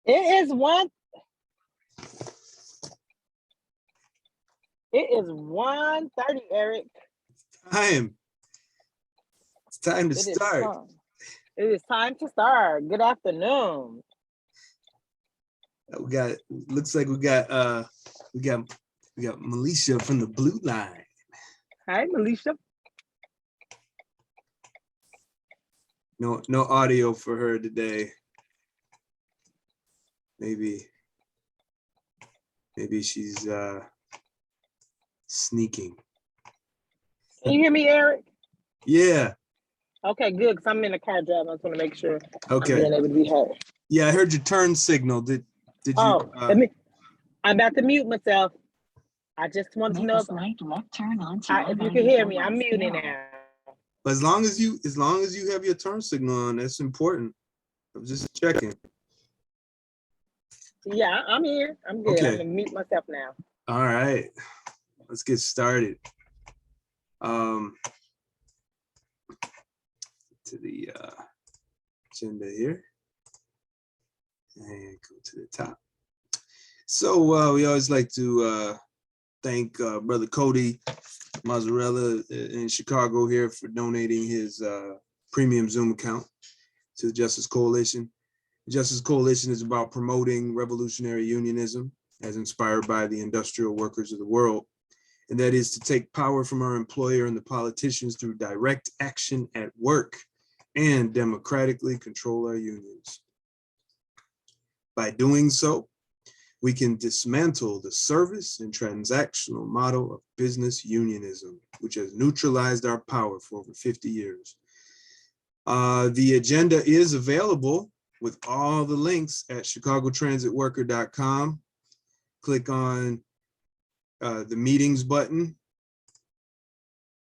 It is one. It is 1:30, Eric. It's time to start. It is time to start. Good afternoon. Looks like we got Militia from the blue line. Hi, Militia. No audio for her today. Maybe she's sneaking. Can you hear me, Eric? Yeah. Okay, good, because I'm in the car driving. I just want to make sure Okay. I'm being able to be heard. Yeah, I heard your turn signal. Did you? I'm about to mute myself. I just want to know if you can hear me. I'm muting now. As long as you have your turn signal on, that's important. I'm just checking. Yeah, I'm here. I'm good. Okay. I'm gonna mute myself now. All right, let's get started. To the agenda here, and go to the top. So we always like to thank Brother Cody Mazzarella in Chicago here for donating his premium Zoom account to the Justice Coalition. The Justice Coalition is about promoting revolutionary unionism as inspired by the industrial workers of the world. And that is to take power from our employer and the politicians through direct action at work and democratically control our unions. By doing so, we can dismantle the service and transactional model of business unionism, which has neutralized our power for over 50 years. The agenda is available with all the links at chicagotransitworker.com. Click on the meetings button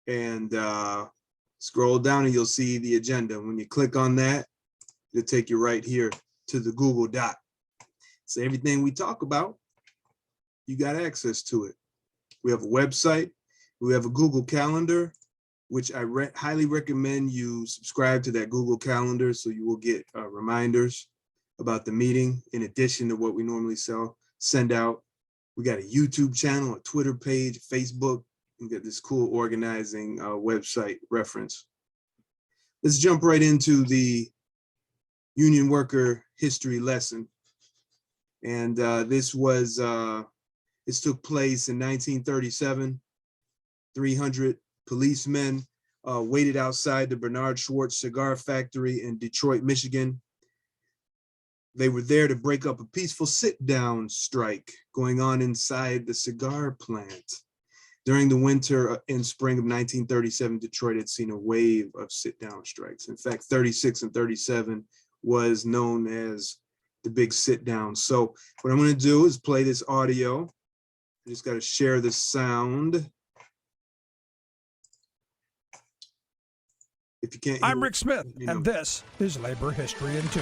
and scroll down and you'll see the agenda. When you click on that, it'll take you right here to the Google Doc. So everything we talk about, you got access to it. We have a website, we have a Google Calendar, which I highly recommend you subscribe to that Google Calendar so you will get reminders about the meeting in addition to what we normally send out. We got a YouTube channel, a Twitter page, Facebook. We got this cool organizing website reference. Let's jump right into the union worker history lesson. And this took place in 1937. 300 policemen waited outside the Bernard Schwartz Cigar Factory in Detroit, Michigan. They were there to break up a peaceful sit-down strike going on inside the cigar plant. During the winter and spring of 1937, Detroit had seen a wave of sit-down strikes. In fact, 36 and 37 was known as the big sit-down. So what I'm going to do is play this audio. I just got to share the sound. If you can't hear I'm Rick Smith, and this is Labor History in 2.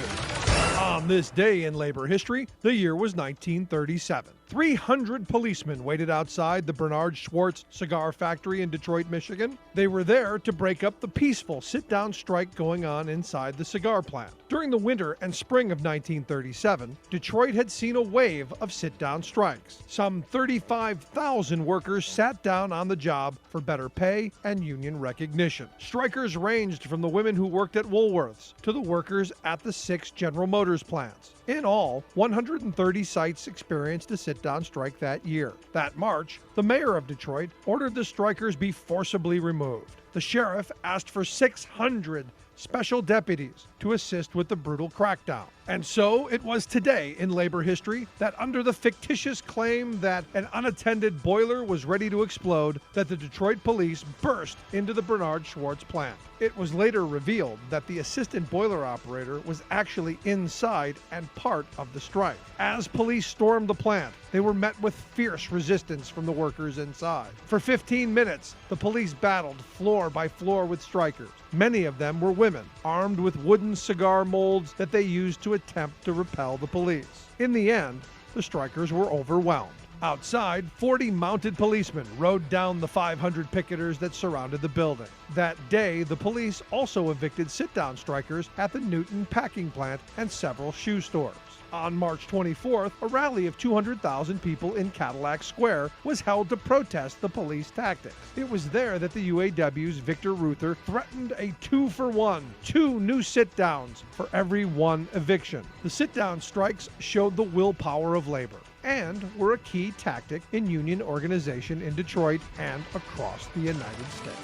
On this day in labor history, the year was 1937. 300 policemen waited outside the Bernard Schwartz Cigar Factory in Detroit, Michigan. They were there to break up the peaceful sit-down strike going on inside the cigar plant. During the winter and spring of 1937, Detroit had seen a wave of sit-down strikes. Some 35,000 workers sat down on the job for better pay and union recognition. Strikers ranged from the women who worked at Woolworths to the workers at the 6 General Motors plants. In all, 130 sites experienced a sit-down strike that year. That March, the mayor of Detroit ordered the strikers be forcibly removed. The sheriff asked for 600 special deputies to assist with the brutal crackdown. And so it was today in labor history that under the fictitious claim that an unattended boiler was ready to explode, that the Detroit police burst into the Bernard Schwartz plant. It was later revealed that the assistant boiler operator was actually inside and part of the strike. As police stormed the plant, they were met with fierce resistance from the workers inside. For 15 minutes, the police battled floor by floor with strikers. Many of them were women, armed with wooden cigar molds that they used to attempt to repel the police. In the end, the strikers were overwhelmed. Outside, 40 mounted policemen rode down the 500 picketers that surrounded the building. That day, the police also evicted sit-down strikers at the Newton packing plant and several shoe stores. On March 24th, a rally of 200,000 people in Cadillac Square was held to protest the police tactics. It was there that the UAW's Victor Reuther threatened a 2-for-1, 2 new sit-downs for every 1 eviction. The sit-down strikes showed the willpower of labor and were a key tactic in union organization in Detroit and across the United States.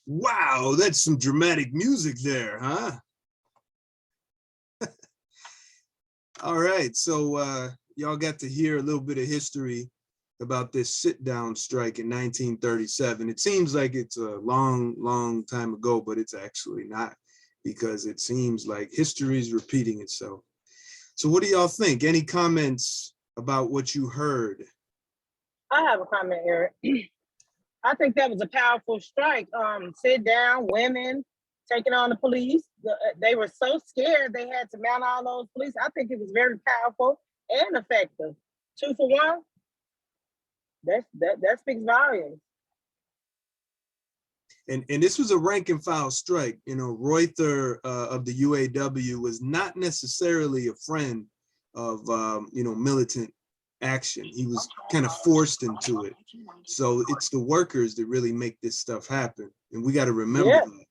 Wow, that's some dramatic music there, huh? All right, so y'all got to hear a little bit of history about this sit-down strike in 1937. It seems like it's a long, long time ago, but it's actually not, because it seems like history is repeating itself. So what do y'all think? Any comments about what you heard? I have a comment, Eric. I think that was a powerful strike. Sit down, women taking on the police. They were so scared they had to mount all those police. I think it was very powerful and effective. 2-for-1. That speaks volumes. And this was a rank and file strike. You know, Reuther of the UAW was not necessarily a friend of militant action. He was kind of forced into it. So it's the workers that really make this stuff happen, and we got to remember that.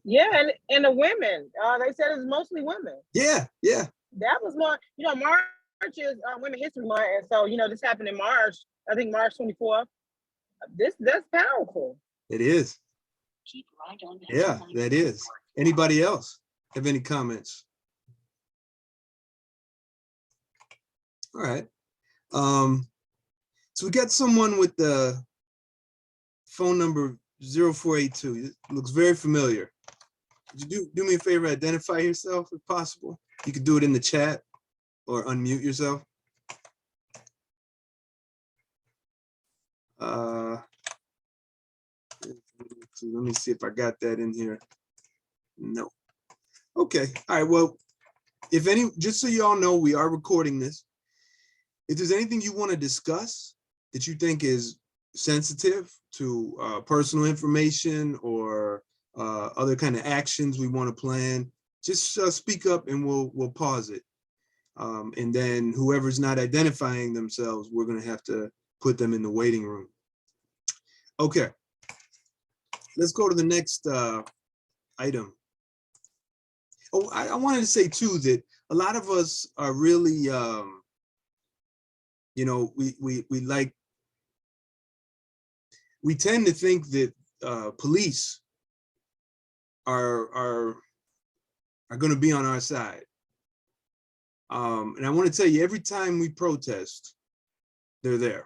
Yeah, and the women. They said it's mostly women. Yeah. That was more. March is Women History Month, and so this happened in March. I think March 24th. That's powerful. It is. Yeah, that is. Anybody else have any comments? All right. So we got someone with the phone number 0482. It looks very familiar. Could you do me a favor, identify yourself if possible? You could do it in the chat or unmute yourself. Let me see if I got that in here. No. Okay. All right. Well, just so you all know, we are recording this. If there's anything you want to discuss that you think is sensitive to personal information or other kind of actions we want to plan, just speak up and we'll pause it. And then whoever's not identifying themselves, we're going to have to put them in the waiting room. Okay. Let's go to the next item. Oh, I wanted to say too that a lot of us are really, we tend to think that police are going to be on our side. And I want to tell you, every time we protest, they're there.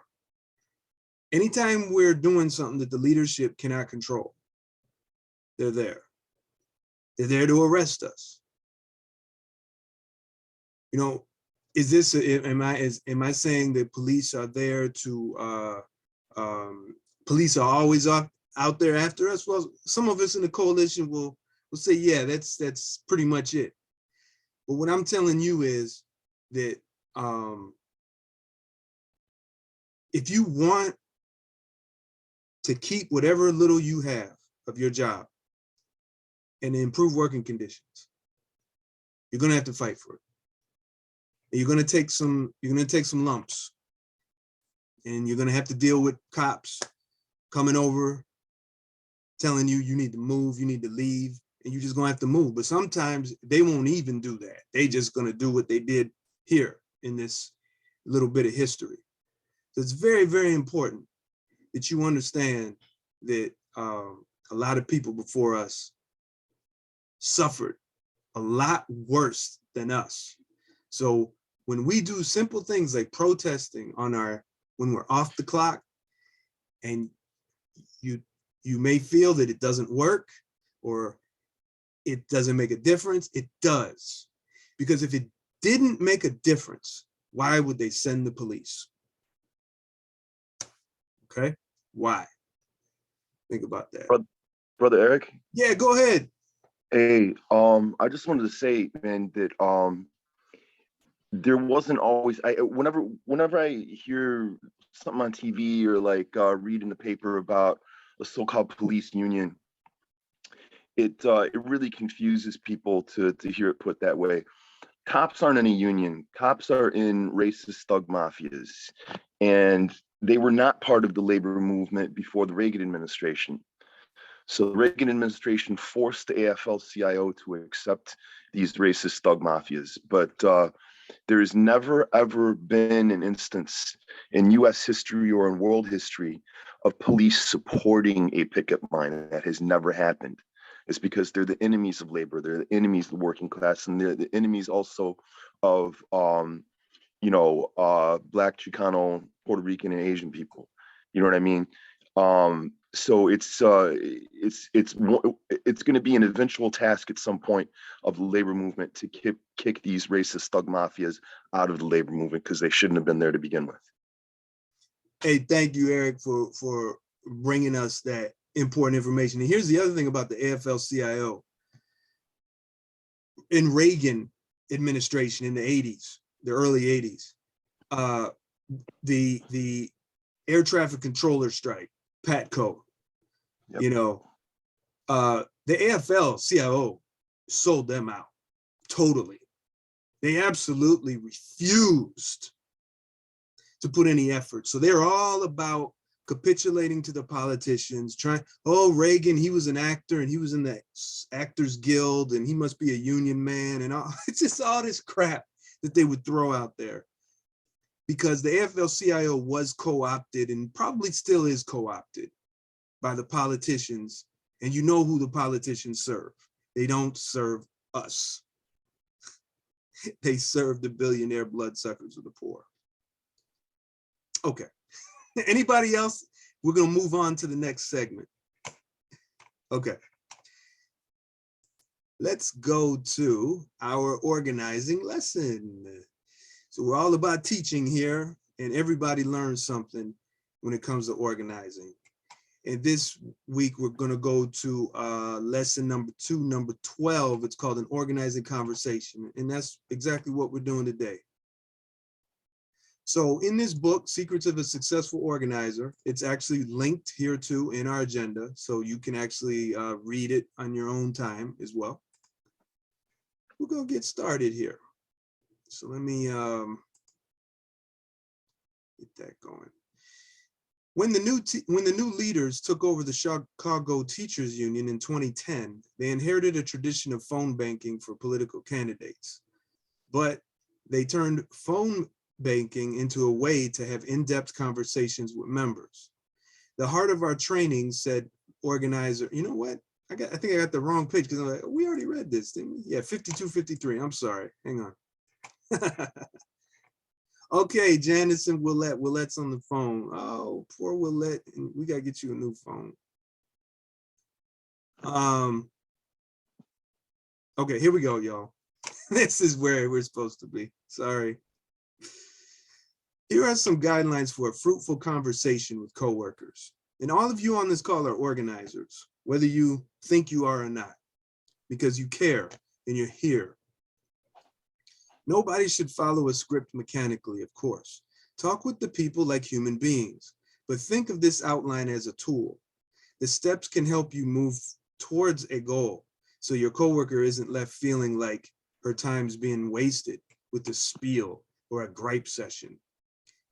Anytime we're doing something that the leadership cannot control, they're there. They're there to arrest us. Is this, am I saying that police are there to, police are always out there after us? Well, some of us in the coalition will say, yeah, that's pretty much it. But what I'm telling you is that if you want to keep whatever little you have of your job and improve working conditions, you're gonna have to fight for it. And you're gonna take some lumps, and you're gonna have to deal with cops coming over, telling you need to move, you need to leave, and you're just gonna have to move. But sometimes they won't even do that. They just gonna do what they did here in this little bit of history. So it's very, very important that you understand that a lot of people before us suffered a lot worse than us. So when we do simple things like protesting when we're off the clock, and you may feel that it doesn't work or it doesn't make a difference, it does. Because if it didn't make a difference, why would they send the police? Okay, why? Think about that. Brother Eric? Yeah, go ahead. Hey, I just wanted to say, man, that there wasn't always, whenever I hear something on TV or like read in the paper about a so-called police union, it really confuses people to hear it put that way. Cops aren't in a union. Cops are in racist thug mafias, and they were not part of the labor movement before the Reagan administration. So the Reagan administration forced the AFL-CIO to accept these racist thug mafias, but there has never, ever been an instance in US history or in world history of police supporting a picket line. That has never happened. It's because they're the enemies of labor, they're the enemies of the working class, and they're the enemies also of Black, Chicano, Puerto Rican, and Asian people. You know what I mean? So it's going to be an eventual task at some point of the labor movement to kick these racist thug mafias out of the labor movement, because they shouldn't have been there to begin with. Hey, thank you, Eric, for bringing us that important information. And here's the other thing about the AFL-CIO. In Reagan administration in the 80s, the early 80s, the air traffic controller strike, PATCO, Yep. The AFL-CIO sold them out totally. They absolutely refused to put any effort. So they're all about capitulating to the politicians, Reagan, he was an actor and he was in the Actors Guild and he must be a union man and all. It's just all this crap that they would throw out there, because the AFL-CIO was co-opted and probably still is co-opted by the politicians. And you know who the politicians serve. They don't serve us. They serve the billionaire bloodsuckers of the poor. Okay. Anybody else? We're going to move on to the next segment. Okay. Let's go to our organizing lesson. So we're all about teaching here, and everybody learns something when it comes to organizing. And this week, we're going to go to lesson number 2, number 12. It's called an organizing conversation. And that's exactly what we're doing today. So in this book, Secrets of a Successful Organizer, it's actually linked here too in our agenda. So you can actually read it on your own time as well. We're going to get started here. So let me get that going. When the new leaders took over the Chicago Teachers Union in 2010, they inherited a tradition of phone banking for political candidates. But they turned phone banking into a way to have in-depth conversations with members. The heart of our training said, organizer, you know what? I think I got the wrong page, because I'm like, we already read this, didn't we? Yeah, 52, 53. I'm sorry. Hang on. Okay, Janice and Willette. Willette's on the phone. Oh, poor Willette. We got to get you a new phone. Okay, here we go, y'all. This is where we're supposed to be. Sorry. Here are some guidelines for a fruitful conversation with coworkers. And all of you on this call are organizers, whether you think you are or not, because you care and you're here. Nobody should follow a script mechanically, of course. Talk with the people like human beings, but think of this outline as a tool. The steps can help you move towards a goal, so your coworker isn't left feeling like her time's being wasted with a spiel or a gripe session.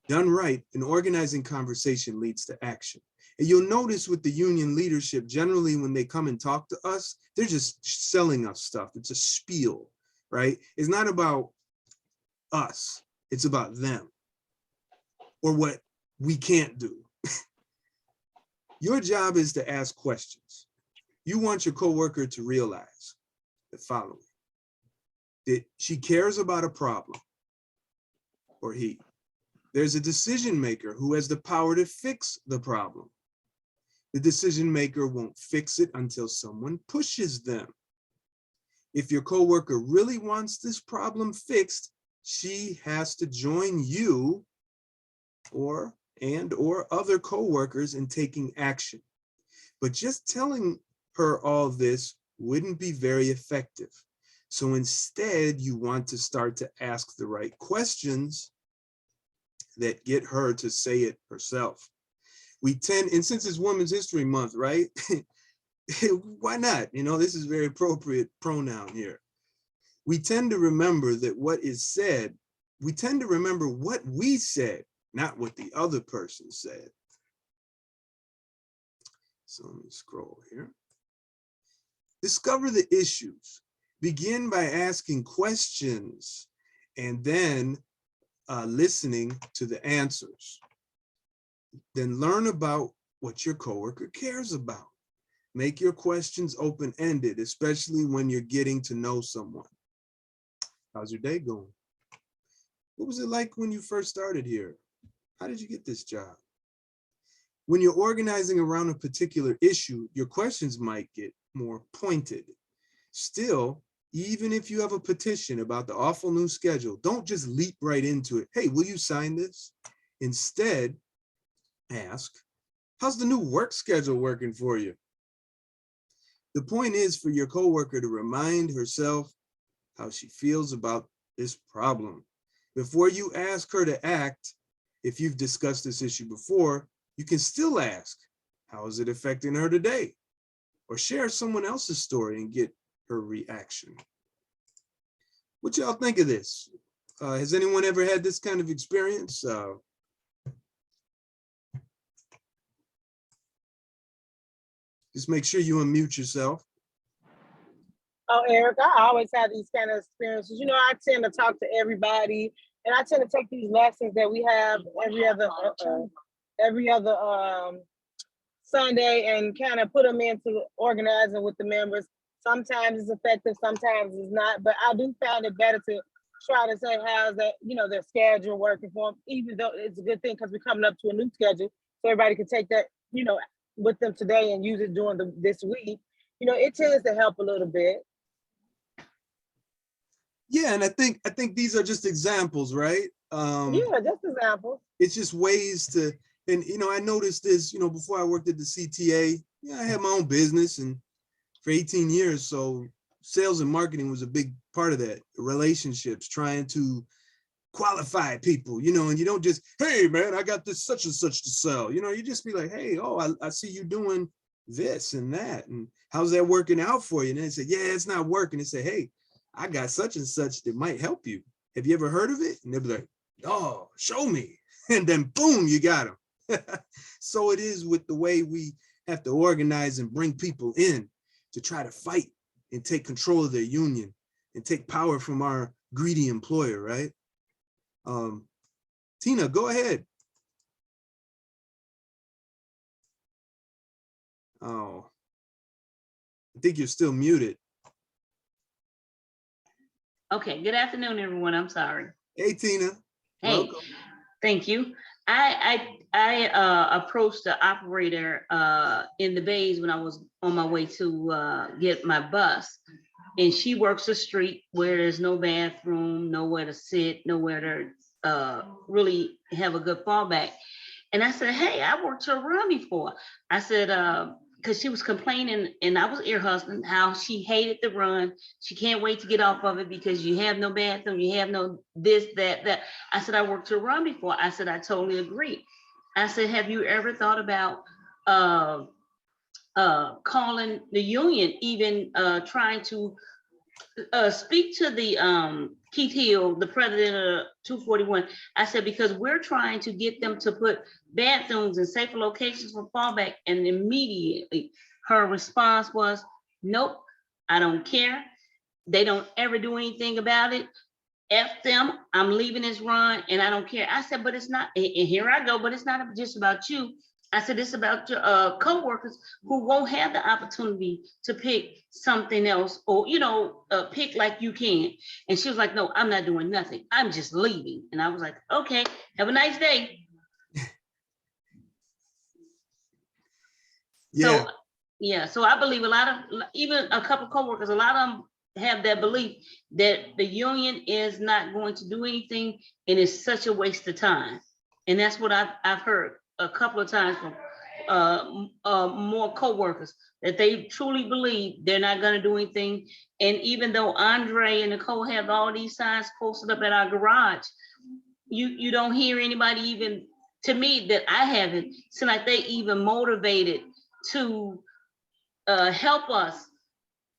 Done right, an organizing conversation leads to action. And you'll notice with the union leadership, generally when they come and talk to us, they're just selling us stuff. It's a spiel, right? It's not about us, it's about them or what we can't do. Your job is to ask questions. You want your coworker to realize the following: that she cares about a problem, or he. There's a decision maker who has the power to fix the problem. The decision maker won't fix it until someone pushes them. If your coworker really wants this problem fixed, she has to join you or other coworkers in taking action. But just telling her all this wouldn't be very effective. So instead, you want to start to ask the right questions that get her to say it herself. And since it's Women's History Month, right? Why not? You know, this is very appropriate pronoun here. We tend to remember that what is said, we tend to remember what we said, not what the other person said. So let me scroll here. Discover the issues. Begin by asking questions and then listening to the answers. Then learn about what your coworker cares about. Make your questions open-ended, especially when you're getting to know someone. How's your day going? What was it like when you first started here? How did you get this job? When you're organizing around a particular issue, your questions might get more pointed. Still, even if you have a petition about the awful new schedule, don't just leap right into it. Hey, will you sign this? Instead, ask, how's the new work schedule working for you? The point is for your coworker to remind herself how she feels about this problem. Before you ask her to act, if you've discussed this issue before, you can still ask, how is it affecting her today? Or share someone else's story and get her reaction. What y'all think of this? Has anyone ever had this kind of experience? Just make sure you unmute yourself. Oh, Eric, I always have these kind of experiences. You know, I tend to talk to everybody, and I tend to take these lessons that we have every other Sunday and kind of put them into organizing with the members. Sometimes it's effective, sometimes it's not, but I do find it better to try to say how's that, you know, their schedule working for them, even though it's a good thing because we're coming up to a new schedule, so everybody can take that, you know, with them today and use it during this week. You know, it tends to help a little bit. Yeah, and I think these are just examples, right? Yeah, just examples. It's just ways to, and you know, I noticed this, you know, before I worked at the CTA, yeah, I had my own business and for 18 years, so sales and marketing was a big part of that. Relationships, trying to qualify people, you know, and you don't just, hey man, I got this such and such to sell. You know, you just be like, hey, oh, I see you doing this and that, and how's that working out for you? And then they say, yeah, it's not working. They say, hey, I got such and such that might help you. Have you ever heard of it? And they'll be like, oh, show me. And then boom, you got them. So it is with the way we have to organize and bring people in to try to fight and take control of their union and take power from our greedy employer, right? Tina, go ahead. Oh, I think you're still muted. Okay, good afternoon, everyone. I'm sorry. Hey, Tina. Hey, Welcome. thank you. I approached the operator in the bays when I was on my way to get my bus, and she works the street where there's no bathroom, nowhere to sit, nowhere to really have a good fallback. And I said, hey, I worked her run before. I said, because she was complaining, and I was ear hustling, how she hated the run. She can't wait to get off of it because you have no bathroom, you have no this, that. I said, I worked her run before. I said, I totally agree. I said, have you ever thought about calling the union, even trying to speak to the Keith Hill, the president of 241. I said, because we're trying to get them to put bathrooms in safer locations for fallback. And immediately her response was, nope, I don't care. They don't ever do anything about it. F them, I'm leaving this run and I don't care. I said, but it's not, and here I go, but it's not just about you. I said, it's about your co-workers who won't have the opportunity to pick something else or, you know, pick like you can. And she was like, no, I'm not doing nothing. I'm just leaving. And I was like, okay, have a nice day. Yeah. So I believe a lot of, even a couple of co-workers, a lot of them have that belief that the union is not going to do anything and it's such a waste of time. And that's what I've heard a couple of times from more co-workers, that they truly believe they're not going to do anything. And even though Andre and Nicole have all these signs posted up at our garage, you don't hear anybody, even to me that I haven't, seem like they even motivated to help us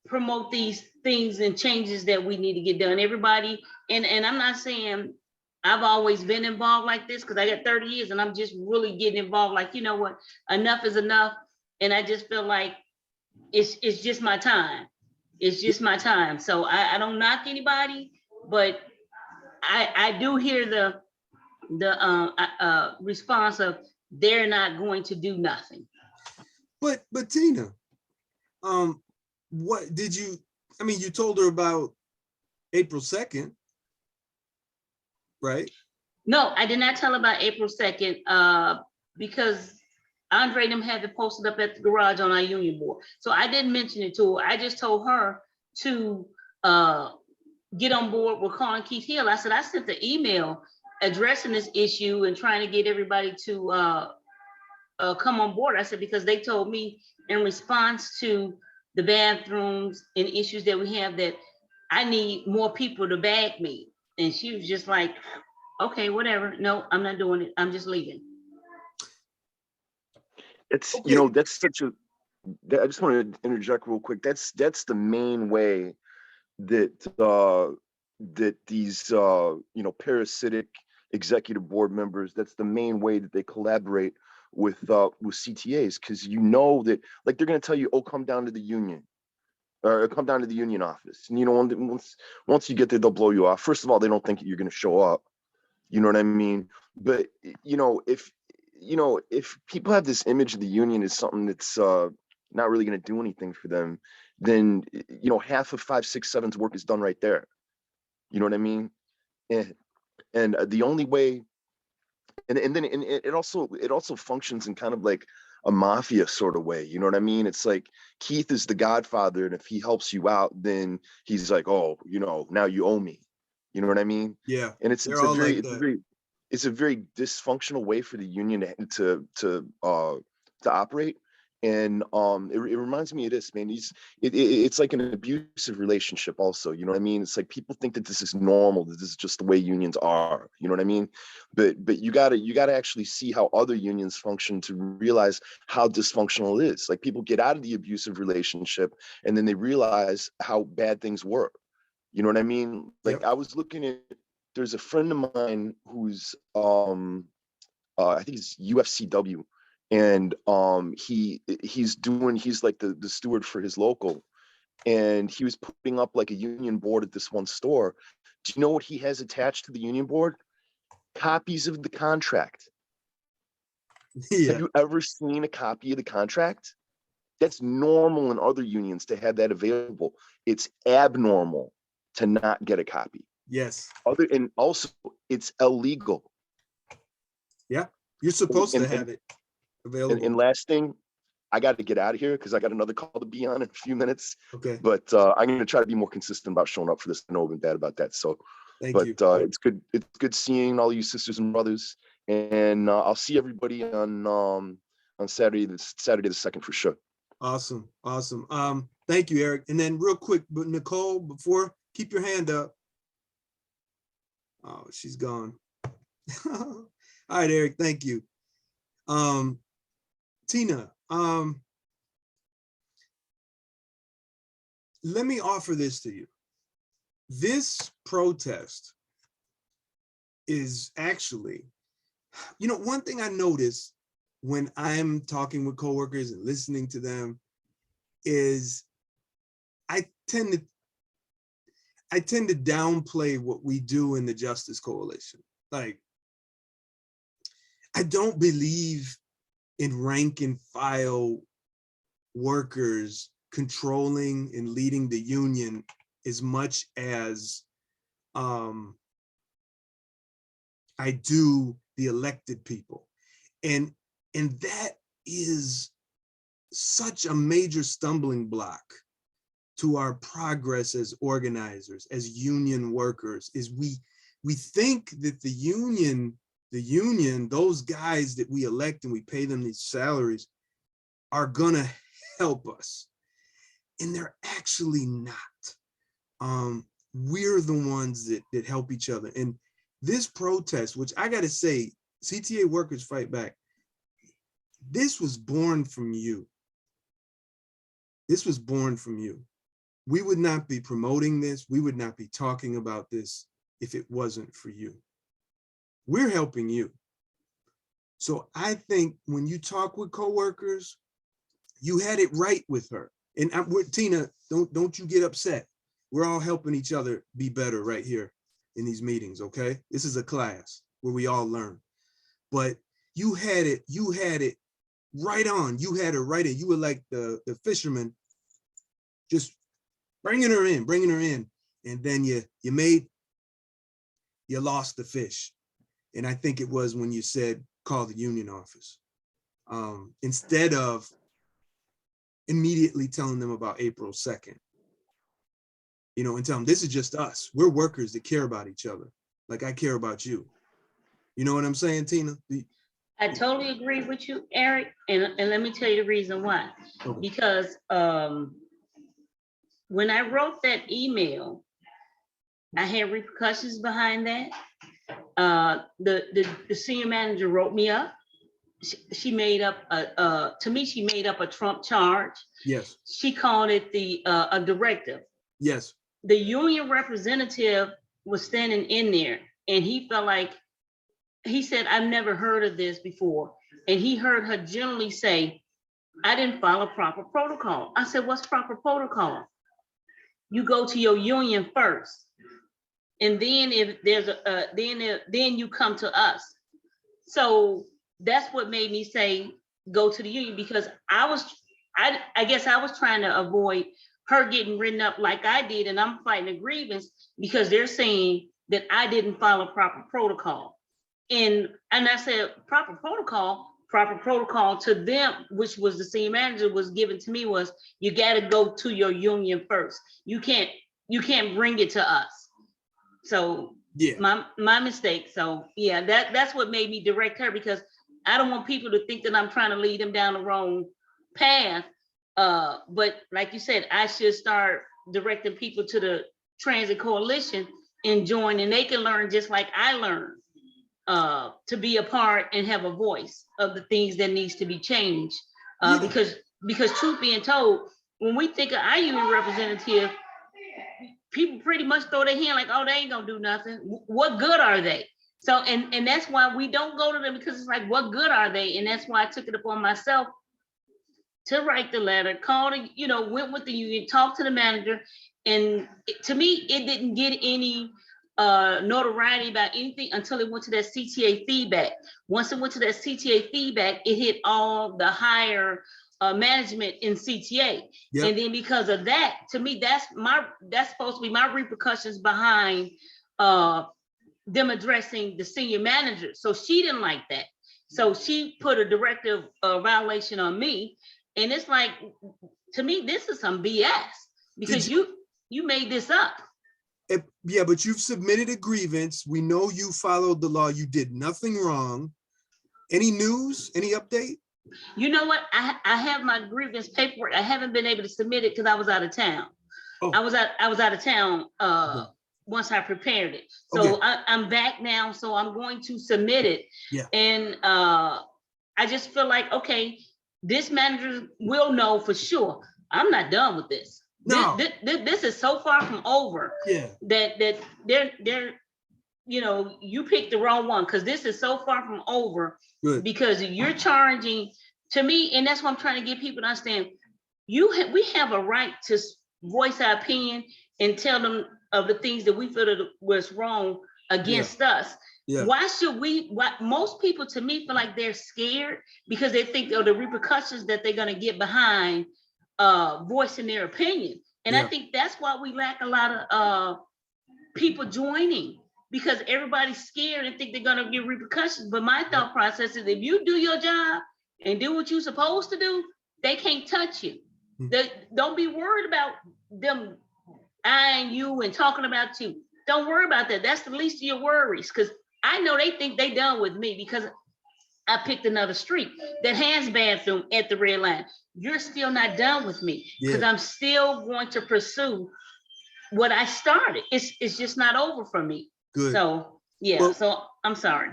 promote these things and changes that we need to get done. Everybody, and I'm not saying I've always been involved like this, because I got 30 years and I'm just really getting involved. Like, you know what, enough is enough. And I just feel like it's just my time. It's just my time. So I don't knock anybody, but I do hear the response of they're not going to do nothing. But Tina, what did you, I mean, you told her about April 2nd, right? No, I did not tell her about April 2nd because Andre and them have it posted up at the garage on our union board. So I didn't mention it to her. I just told her to get on board with calling Keith Hill. I said, I sent the email addressing this issue and trying to get everybody to come on board. I said, because they told me in response to the bathrooms and issues that we have that I need more people to back me. And she was just like, okay, whatever. No, I'm not doing it. I'm just leaving. It's, Okay. you know, that's such a, I just want to interject real quick. That's the main way that that these you know, parasitic executive board members, that's the main way that they collaborate with CTAs, because you know that, like, they're going to tell you, oh, come down to the union, or come down to the union office, and you know, once you get there, they'll blow you off. First of all, they don't think you're going to show up, you know what I mean? But you know, if people have this image of the union as something that's not really going to do anything for them, then you know, half of 5, 6, 7's work is done right there. You know what I mean? And the only way, and then it also functions in kind of like a mafia sort of way. You know what I mean? It's like Keith is the godfather, and if he helps you out, then he's like, oh, you know, now you owe me. You know what I mean? Yeah. And it's They're all like it's that. a very dysfunctional way for the union to operate. And it reminds me of this, man. It's like an abusive relationship also, you know what I mean? It's like people think that this is normal, that this is just the way unions are, you know what I mean? But you gotta actually see how other unions function to realize how dysfunctional it is. Like, people get out of the abusive relationship and then they realize how bad things were. You know what I mean? Like, Yep. I was looking at, there's a friend of mine who's I think it's UFCW, and he's like the steward for his local, and he was putting up like a union board at this one store. Do you know what he has attached to the union board? Copies of the contract. Yeah. Have you ever seen a copy of the contract? That's normal in other unions to have that available. It's abnormal to not get a copy. Yes. And also it's illegal. Yeah. You're supposed to And- have it available. And last thing, I got to get out of here because I got another call to be on in a few minutes. Okay. But I'm going to try to be more consistent about showing up for this. I know I've been bad about that. So, Thank you. it's good seeing all you sisters and brothers. And I'll see everybody on Saturday the 2nd for sure. Awesome. Awesome. Thank you, Eric. And then real quick, but Nicole, before, keep your hand up. Oh, she's gone. All right, Eric, thank you. Tina, let me offer this to you. This protest is actually, you know, one thing I notice when I'm talking with coworkers and listening to them is I tend to downplay what we do in the Justice Coalition. Like, I don't believe in rank and file workers controlling and leading the union as much as I do the elected people. And that is such a major stumbling block to our progress as organizers, as union workers, is we think that the union, those guys that we elect and we pay them these salaries are gonna help us. And they're actually not. We're the ones that help each other. And this protest, which I gotta say, CTA Workers Fight Back, this was born from you. This was born from you. We would not be promoting this. We would not be talking about this if it wasn't for you. We're helping you. So I think when you talk with coworkers, you had it right with her. And Tina, don't you get upset. We're all helping each other be better right here in these meetings, okay? This is a class where we all learn. But you had it right on. You had her right in. You were like the fisherman, just bringing her in. And then you lost the fish. And I think it was when you said, call the union office. Instead of immediately telling them about April 2nd, you know, and tell them this is just us. We're workers that care about each other. Like I care about you. You know what I'm saying, Tina? I totally agree with you, Eric. And let me tell you the reason why. Okay. Because when I wrote that email, I had repercussions behind that. The senior manager wrote me up. She made up to me, she made up a Trump charge. Yes. She called it a directive. Yes. The union representative was standing in there and he felt like, he said, I've never heard of this before. And he heard her generally say, I didn't follow proper protocol. I said, what's proper protocol? You go to your union first. And then if there's then you come to us. So that's what made me say, go to the union, because I guess I was trying to avoid her getting written up like I did. And I'm fighting a grievance because they're saying that I didn't follow proper protocol. And I said, proper protocol to them, which was the senior manager was given to me, was you got to go to your union first. You can't bring it to us. So yeah, my mistake. So yeah, that's what made me direct her, because I don't want people to think that I'm trying to lead them down the wrong path. But like you said, I should start directing people to the Transit Coalition and join, and they can learn just like I learned. To be a part and have a voice of the things that needs to be changed. Because truth being told, when we think of our union representative, people pretty much throw their hand like, oh, they ain't gonna do nothing. What good are they? So, and that's why we don't go to them, because it's like, what good are they? And that's why I took it upon myself to write the letter, called, went with the union, talked to the manager. And to me, it didn't get any notoriety about anything until it went to that CTA feedback. Once it went to that CTA feedback, it hit all the higher management in CTA. Yep. And then because of that, to me, that's supposed to be my repercussions behind them addressing the senior manager. So she didn't like that. So she put a directive violation on me. And it's like, to me, this is some BS, because you made this up. Yeah, but you've submitted a grievance. We know you followed the law. You did nothing wrong. Any news? Any update? You know what? I have my grievance paperwork. I haven't been able to submit it because I was out of town. Oh. I was out of town okay. Once I prepared it. So okay. I'm back now. So I'm going to submit it. Yeah. And I just feel like, okay, this manager will know for sure. I'm not done with this. No. This is so far from over. Yeah. That they're you picked the wrong one, because this is so far from over. Good. Because you're charging to me, and that's what I'm trying to get people to understand. We have a right to voice our opinion and tell them of the things that we feel that was wrong against us. Yeah. Why should we? Most people, to me, feel like they're scared because they think of the repercussions that they're going to get behind voicing their opinion. And yeah. I think that's why we lack a lot of people joining, because everybody's scared and think they're going to get repercussions. But my thought process is, if you do your job and do what you're supposed to do, they can't touch you. Don't be worried about them eyeing you and talking about you. Don't worry about that. That's the least of your worries, because I know they think they done with me because I picked another street that has bathroom at the red line. You're still not done with me, because I'm still going to pursue what I started. It's just not over for me. Good. So yeah. Well, so I'm sorry.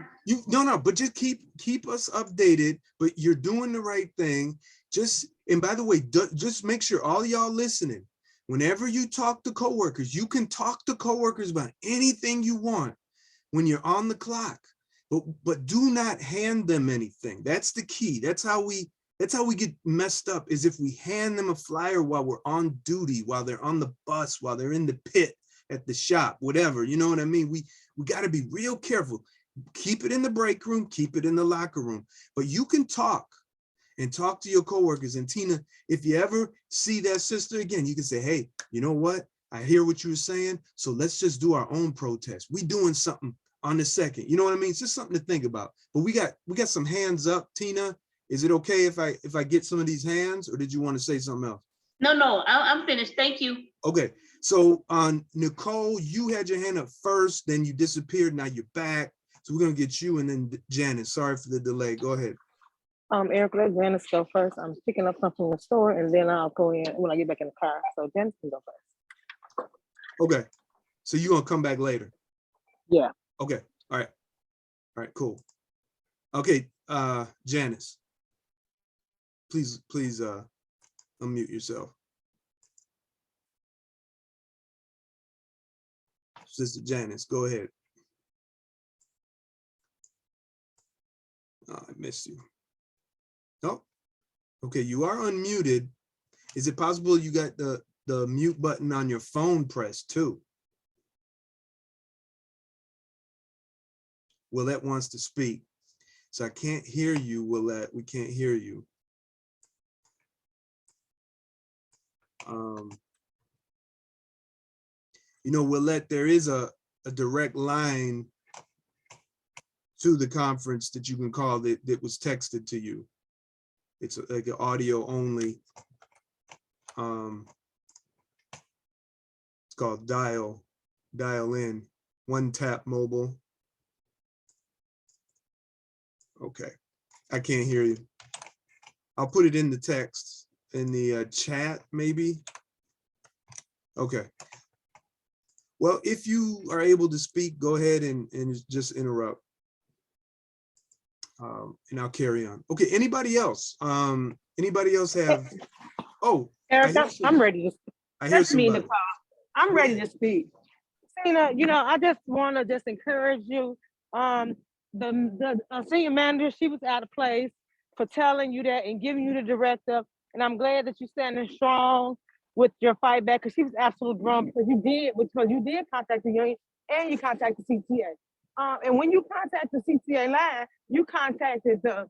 No, but just keep us updated. But you're doing the right thing. And by the way, just make sure all y'all listening, whenever you talk to coworkers, you can talk to coworkers about anything you want when you're on the clock, but do not hand them anything. That's the key. That's how we get messed up, is if we hand them a flyer while we're on duty, while they're on the bus, while they're in the pit, at the shop, whatever, you know what I mean? We got to be real careful. Keep it in the break room, keep it in the locker room, but you can talk to your coworkers. And Tina, if you ever see that sister again, you can say, hey, you know what? I hear what you were saying. So let's just do our own protest. We doing something on the second. You know what I mean? It's just something to think about. But we got some hands up. Tina, is it okay if I get some of these hands, or did you want to say something else? No, I'm finished. Thank you. Okay. So Nicole, you had your hand up first, then you disappeared. Now you're back. So we're going to get you, and then Janice. Sorry for the delay. Go ahead. Eric, let Janice go first. I'm picking up something from the store, and then I'll go in when I get back in the car. So Janice can go first. Okay. So you're going to come back later? Yeah. Okay. All right, cool. Okay, Janice, please unmute yourself. Sister Janice, go ahead. Oh, I missed you. Oh, okay, you are unmuted. Is it possible you got the mute button on your phone pressed too? Willette wants to speak. So I can't hear you, Willette. We can't hear you. You know, Willette, there is a direct line to the conference that you can call that was texted to you. It's like an audio only. It's called dial in, one tap mobile. Okay, I can't hear you. I'll put it in the text, in the chat maybe. Okay. Well, if you are able to speak, go ahead and just interrupt. And I'll carry on. Okay, anybody else? Anybody else have, oh. Eric, I'm ready to speak. I hear somebody. I'm ready to speak. Tina, you know, I just want to just encourage you. The senior manager, she was out of place for telling you that and giving you the directive. And I'm glad that you're standing strong with your fight back, because she was absolutely wrong, because you did contact the union and you contacted CTA. And when you contacted the CTA line, you contacted the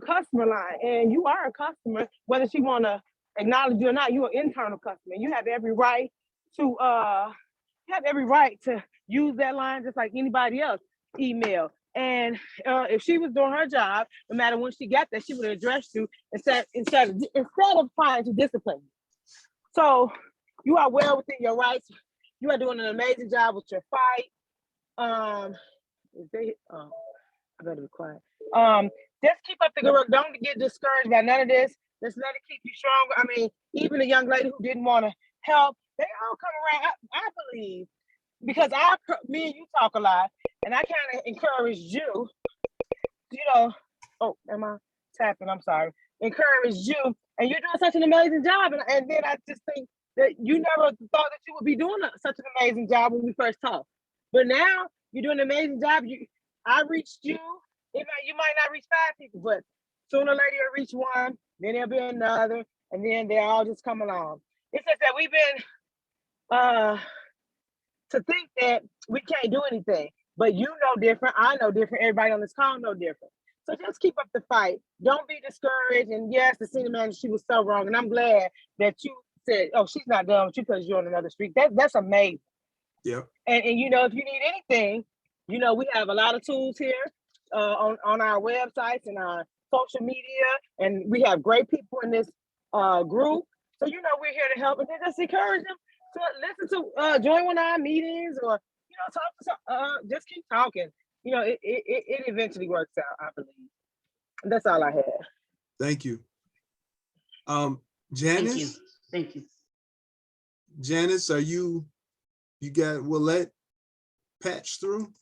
customer line, and you are a customer, whether she want to acknowledge you or not. You're an internal customer. You have every right to use that line just like anybody else. Email. And if she was doing her job, no matter when she got there, she would have addressed you instead of trying to discipline you. So you are well within your rights. You are doing an amazing job with your fight. I better be quiet. Just keep up the good work. Don't get discouraged by none of this. Just let it keep you strong. I mean, even the young lady who didn't want to help, they all come around. I believe, because me and you talk a lot, and I kind of encouraged you, oh, am I tapping? I'm sorry. Encouraged you, and you're doing such an amazing job. And then I just think that you never thought that you would be doing such an amazing job when we first talked. But now you're doing an amazing job. I reached you. You might not reach 5 people, but sooner or later you'll reach one, then there'll be another, and then they'll all just come along. It's just that we've been to think that we can't do anything, but you know different, I know different, everybody on this call know different. So just keep up the fight. Don't be discouraged. And yes, the senior manager, she was so wrong. And I'm glad that you said, oh, she's not done with you because you're on another street. That's amazing. Yeah. And you know, if you need anything, you know, we have a lot of tools here on our websites and our social media, and we have great people in this group. So, you know, we're here to help, and then just encourage them to listen to, join one of our meetings, or, you know, talk to, just keep talking. You know, it eventually works out, I believe. That's all I had. Thank you. Janice? Thank you. Janice, you got Willette patched through?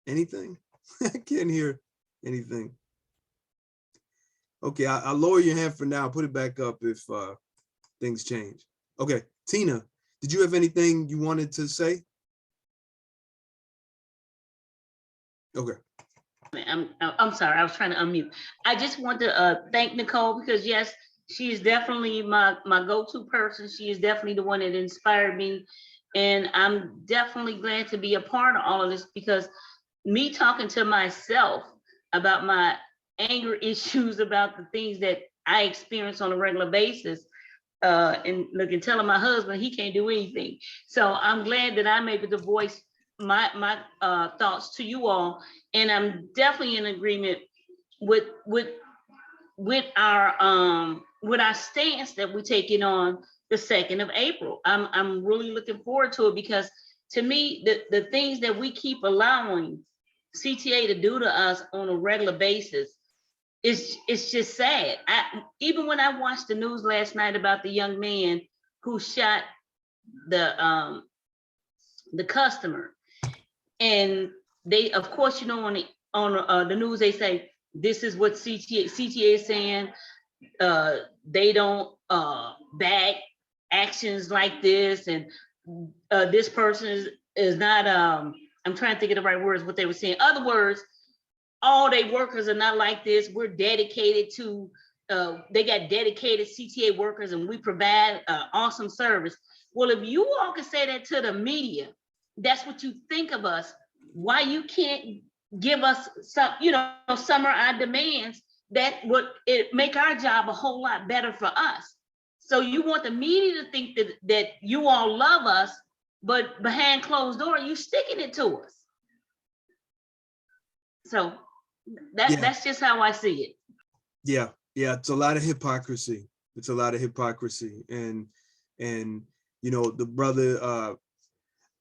Anything? I can't hear anything. Okay, I'll lower your hand for now. Put it back up if things change. Okay, Tina, did you have anything you wanted to say? Okay. I'm sorry, I was trying to unmute. I just want to thank Nicole, because yes, she is definitely my go-to person. She is definitely the one that inspired me. And I'm definitely glad to be a part of all of this, because me talking to myself about my anger issues, about the things that I experience on a regular basis, and look, and telling my husband he can't do anything. So I'm glad that I'm able to voice my thoughts to you all, and I'm definitely in agreement with our stance that we're taking on the 2nd of April. I'm really looking forward to it, because to me, the things that we keep allowing CTA to do to us on a regular basis, it's just sad. Even when I watched the news last night about the young man who shot the customer, and they, of course, on the news they say this is what CTA is saying. They don't back actions like this, and this person is not. I'm trying to think of the right words. What they were saying. Other words, all they workers are not like this. We're dedicated to. They got dedicated CTA workers, and we provide awesome service. Well, if you all can say that to the media, that's what you think of us. Why you can't give us some, some of our demands that would make our job a whole lot better for us. So you want the media to think that you all love us, but behind closed door, you sticking it to us. So that's just how I see it. Yeah, it's a lot of hypocrisy. It's a lot of hypocrisy, and the brother.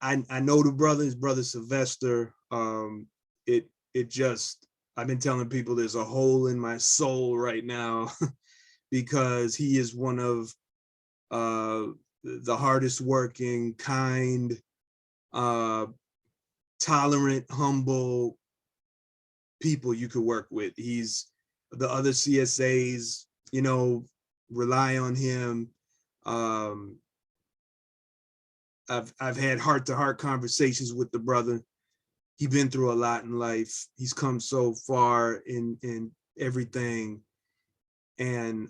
I know the brother, his brother Sylvester. It just, I've been telling people there's a hole in my soul right now because he is one of the hardest working, kind, tolerant, humble people you could work with. He's the other CSAs, rely on him. I've had heart-to-heart conversations with the brother. He's been through a lot in life. He's come so far in everything. And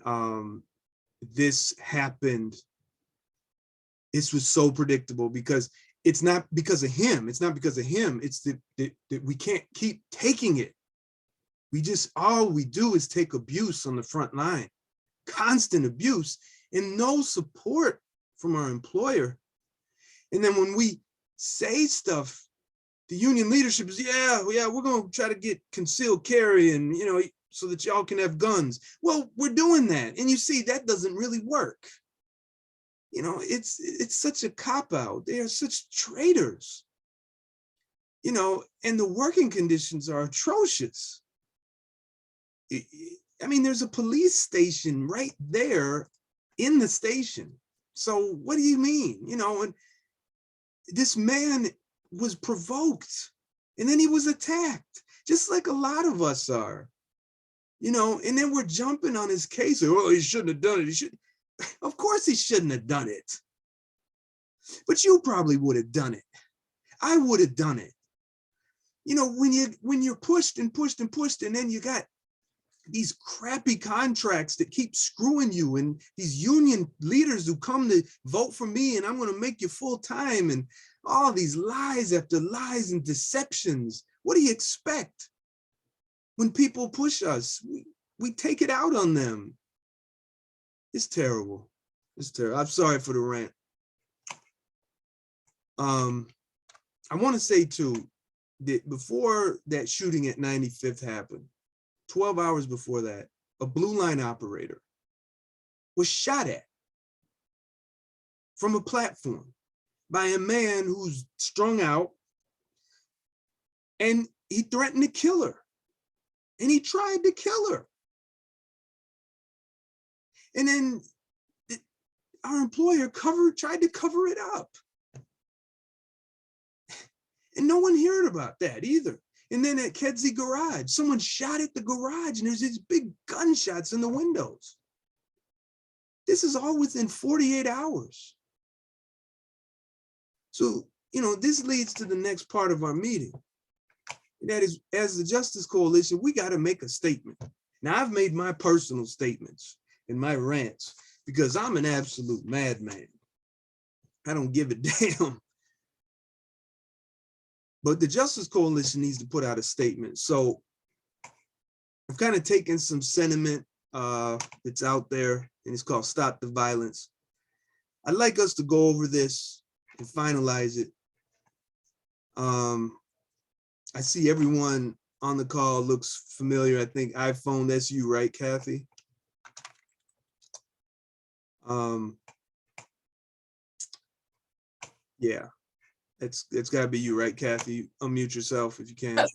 this happened. This was so predictable because it's not because of him. It's not because of him. It's that we can't keep taking it. All we do is take abuse on the front line, constant abuse, and no support from our employer. And then when we say stuff, the union leadership is, yeah, we're going to try to get concealed carry and, so that y'all can have guns. Well, we're doing that. And you see, that doesn't really work. It's such a cop-out. They are such traitors, and the working conditions are atrocious. I mean, there's a police station right there in the station. So what do you mean? And this man was provoked and then he was attacked, just like a lot of us are, and then we're jumping on his case. Oh, he shouldn't have done it. He should. Of course he shouldn't have done it. But you probably would have done it. I would have done it. When you're pushed and pushed and pushed, and then you got these crappy contracts that keep screwing you, and these union leaders who come to vote for me and I'm going to make you full time, and all these lies after lies and deceptions. What do you expect? When people push us, we take it out on them. It's terrible. It's terrible. I'm sorry for the rant. I want to say too, that before that shooting at 95th happened, 12 hours before that, a Blue Line operator was shot at from a platform by a man who's strung out, and he threatened to kill her, and he tried to kill her. And then our employer tried to cover it up. And no one heard about that either. And then at Kedzie Garage, someone shot at the garage and there's these big gunshots in the windows. This is all within 48 hours. So, this leads to the next part of our meeting. And that is, as the Justice Coalition, we got to make a statement. Now, I've made my personal statements and my rants because I'm an absolute madman. I don't give a damn. But the Justice Coalition needs to put out a statement. So I've kind of taken some sentiment that's out there, and it's called Stop the Violence. I'd like us to go over this and finalize it. I see everyone on the call looks familiar. I think iPhone, that's you, right, Kathy? Yeah, it's gotta be you, right, Kathy? Unmute yourself if you can.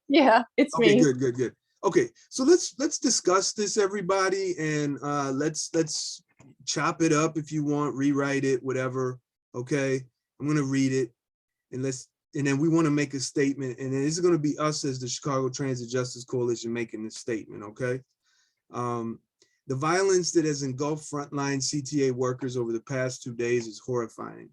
Yeah, it's Okay, me. good. Okay, so let's discuss this, everybody, and let's chop it up if you want, rewrite it, whatever. Okay, I'm gonna read it, and then we want to make a statement, and then it's going to be us as the Chicago Transit Justice Coalition making this statement. Okay, the violence that has engulfed frontline CTA workers over the past 2 days is horrifying.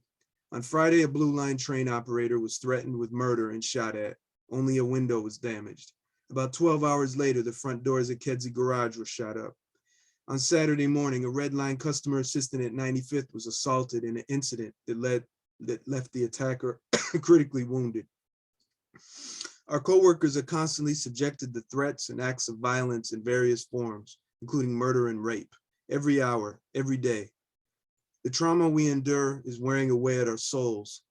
On Friday, a Blue Line train operator was threatened with murder and shot at. Only a window was damaged. About 12 hours later, the front doors at Kedzie Garage were shot up. On Saturday morning, a Red Line customer assistant at 95th was assaulted in an incident that left the attacker critically wounded. Our coworkers are constantly subjected to threats and acts of violence in various forms, including murder and rape, every hour, every day. The trauma we endure is wearing away at our souls.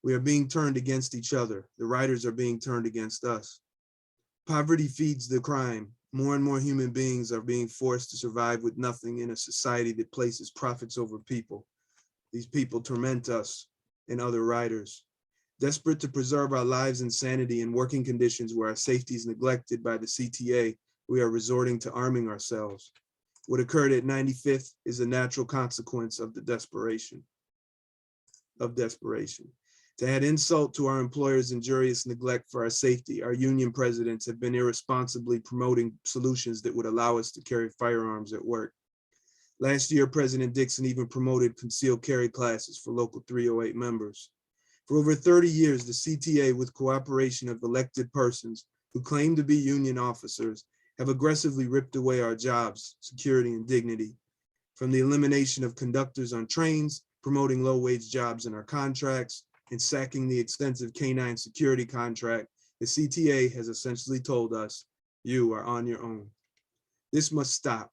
We are being turned against each other. The riders are being turned against us. Poverty feeds the crime. More and more human beings are being forced to survive with nothing in a society that places profits over people. These people torment us and other riders. Desperate to preserve our lives and sanity in working conditions where our safety is neglected by the CTA, we are resorting to arming ourselves. What occurred at 95th is a natural consequence of the desperation. To add insult to our employers' injurious neglect for our safety, our union presidents have been irresponsibly promoting solutions that would allow us to carry firearms at work. Last year, President Dixon even promoted concealed carry classes for Local 308 members. For over 30 years, the CTA, with cooperation of elected persons who claim to be union officers, have aggressively ripped away our jobs, security, and dignity. From the elimination of conductors on trains, promoting low-wage jobs in our contracts, and sacking the extensive K-9 security contract, the CTA has essentially told us, you are on your own. This must stop.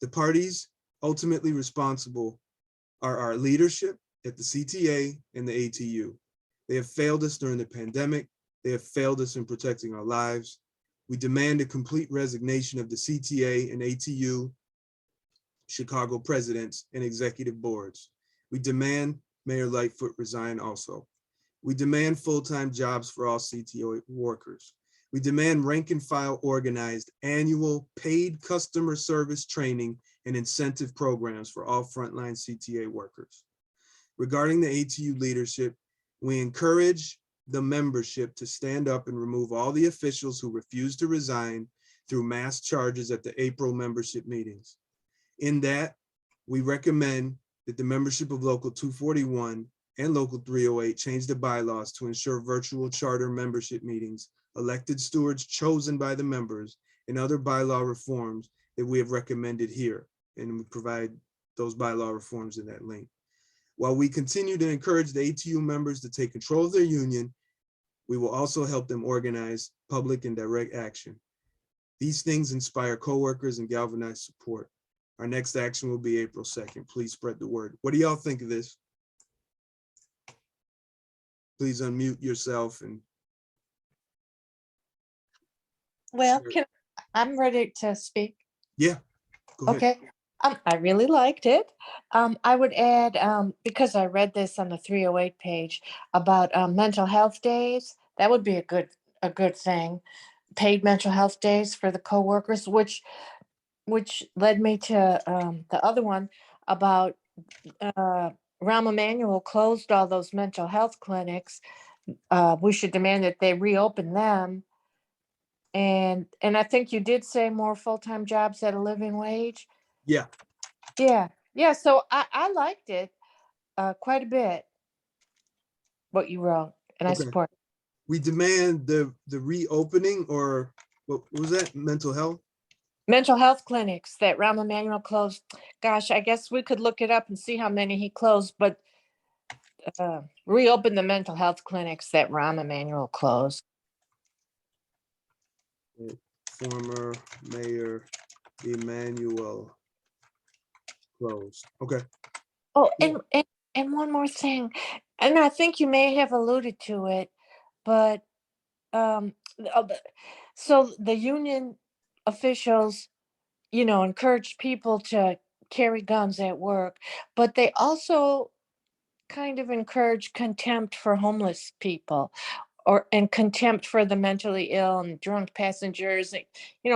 The parties ultimately responsible are our leadership at the CTA and the ATU. They have failed us during the pandemic. They have failed us in protecting our lives. We demand a complete resignation of the CTA and ATU, Chicago presidents, and executive boards. We demand Mayor Lightfoot resign also. We demand full-time jobs for all CTA workers. We demand rank and file organized annual paid customer service training and incentive programs for all frontline CTA workers. Regarding the ATU leadership, we encourage the membership to stand up and remove all the officials who refuse to resign through mass charges at the April membership meetings. In that, we recommend that the membership of Local 241 and Local 308 change the bylaws to ensure virtual charter membership meetings, elected stewards chosen by the members, and other bylaw reforms that we have recommended here. And we provide those bylaw reforms in that link. While we continue to encourage the ATU members to take control of their union, we will also help them organize public and direct action. These things inspire coworkers and galvanize support. Our next action will be April 2nd. Please spread the word. What do y'all think of this? Please unmute yourself and. Well, I'm ready to speak. Yeah, go ahead. Okay. I really liked it. I would add, because I read this on the 308 page about mental health days. That would be a good thing. Paid mental health days for the coworkers, which led me to the other one about Rahm Emanuel closed all those mental health clinics. We should demand that they reopen them And I think you did say more full-time jobs at a living wage. Yeah. Yeah. So I liked it quite a bit, what you wrote, and I Okay. support it. We demand the reopening, or what was that? Mental health? Mental health clinics that Rahm Emanuel closed. Gosh, I guess we could look it up and see how many he closed, but reopen the mental health clinics that Rahm Emanuel closed. Former Mayor Emanuel closed. Okay. Oh, and one more thing, and I think you may have alluded to it, but uh, so the union officials, encouraged people to carry guns at work, but they also kind of encourage contempt for homeless people, and contempt for the mentally ill and drunk passengers,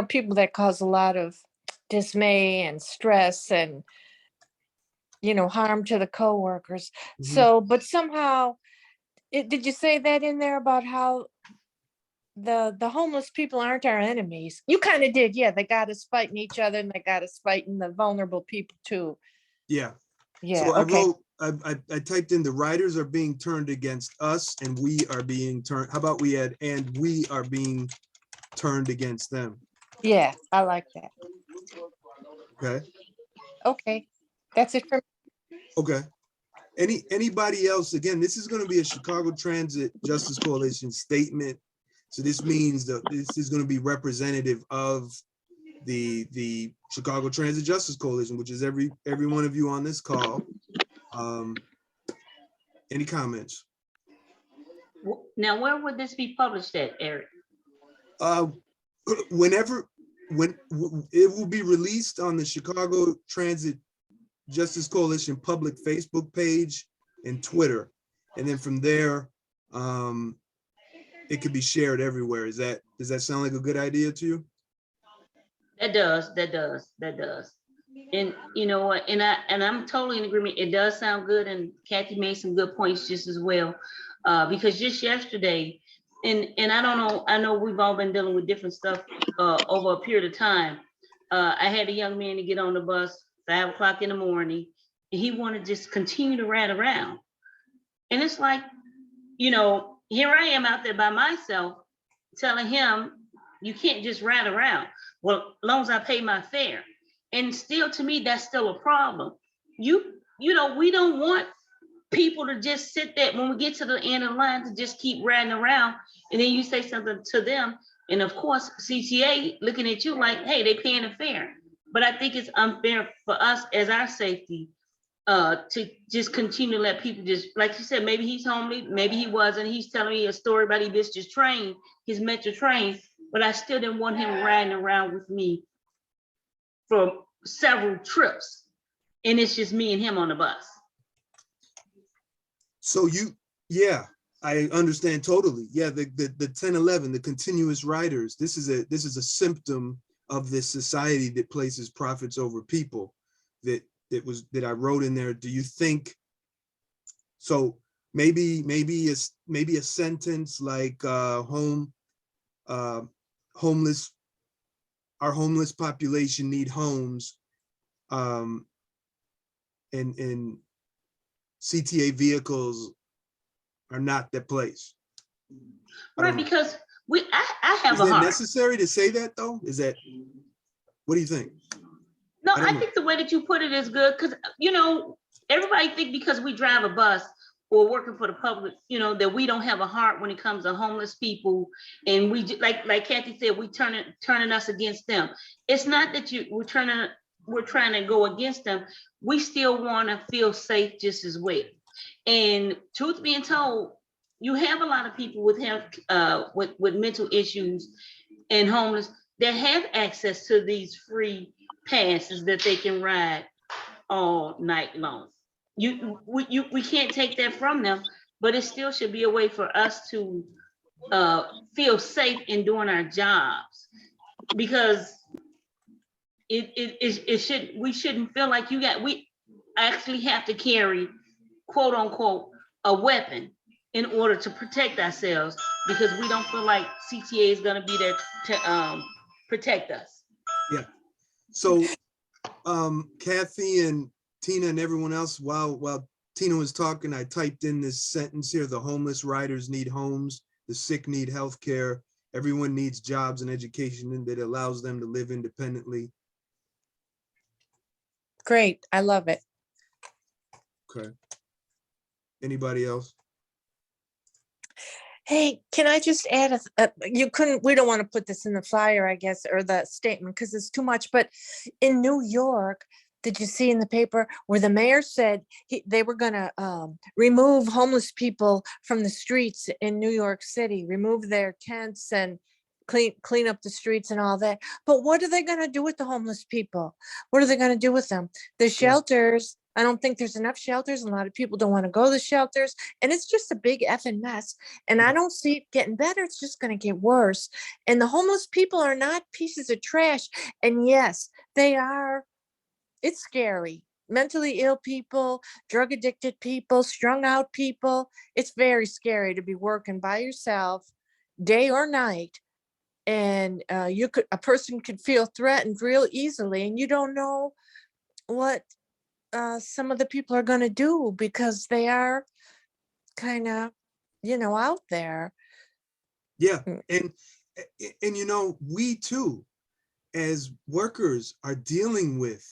people that cause a lot of dismay and stress and harm to the coworkers. Mhm. So, but somehow, did you say that in there about how the homeless people aren't our enemies? You kind of did, yeah. They got us fighting each other, and they got us fighting the vulnerable people too. Yeah. Yeah. So I Okay. wrote, I typed in the riders are being turned against us and we are being turned. How about we add, and we are being turned against them? Yeah, I like that. Okay. Okay, that's it for me. Okay. Anybody else? Again, this is going to be a Chicago Transit Justice Coalition statement. So this means that this is going to be representative of the Chicago Transit Justice Coalition, which is every one of you on this call. Any comments? Now, where would this be published at, Eric? When it will be released on the Chicago Transit Justice Coalition public Facebook page and Twitter, and then from there, it could be shared everywhere. Does that sound like a good idea to you? That does. And you know what? And I'm totally in agreement. It does sound good, and Kathy made some good points just as well. Because just yesterday, and I don't know, I know we've all been dealing with different stuff over a period of time. I had a young man to get on the bus 5 o'clock in the morning, and he wanted to just continue to ride around. And it's like, here I am out there by myself telling him, you can't just ride around. Well, as long as I pay my fare. And still, to me, that's still a problem. We don't want people to just sit there when we get to the end of the line to just keep riding around, and then you say something to them, and of course CTA looking at you like, hey, they paying a fare. But I think it's unfair for us as our safety to just continue to let people just, like you said, maybe he's homely, maybe he wasn't. He's telling me a story about he missed his train, his metro train, but I still didn't want him riding around with me for several trips, and it's just me and him on the bus. So yeah, I understand totally. Yeah, the 1011, the continuous riders, this is a symptom of this society that places profits over people. That I wrote in there. Do you think so? Maybe a sentence like homeless, our homeless population need homes, and CTA vehicles are not that place. Right, because I have a heart. Is heart. it necessary to say that though? What do you think? No, I think the way that you put it is good, because everybody think because we drive a bus or working for the public, that we don't have a heart when it comes to homeless people, and we like Kathy said, we turning us against them. It's not that we're trying to go against them. We still want to feel safe just as well. And truth being told, you have a lot of people with mental issues and homeless that have access to these free passes that they can ride all night long. We can't take that from them, but it still should be a way for us to feel safe in doing our jobs, because we shouldn't feel like we actually have to carry, quote unquote, a weapon in order to protect ourselves, because we don't feel like CTA is going to be there to protect us. Yeah. So Kathy and Tina and everyone else, while Tina was talking, I typed in this sentence here: the homeless riders need homes, the sick need health care, everyone needs jobs and education that allows them to live independently. Great. I love it. Okay. Anybody else? Hey, can I just add we don't want to put this in the flyer, I guess, or the statement, because it's too much, but in New York, did you see in the paper where the mayor said they were going to remove homeless people from the streets in New York City, remove their tents and clean up the streets and all that. But what are they going to do with the homeless people? What are they going to do with them? The shelters, I don't think there's enough shelters. A lot of people don't want to go to the shelters, and it's just a big effing mess. And I don't see it getting better. It's just going to get worse. And the homeless people are not pieces of trash. And yes, they are. It's scary. Mentally ill people, drug addicted people, strung out people. It's very scary to be working by yourself day or night. And a person could feel threatened real easily, and you don't know what some of the people are going to do, because they are kind of, out there. Yeah. And we too, as workers, are dealing with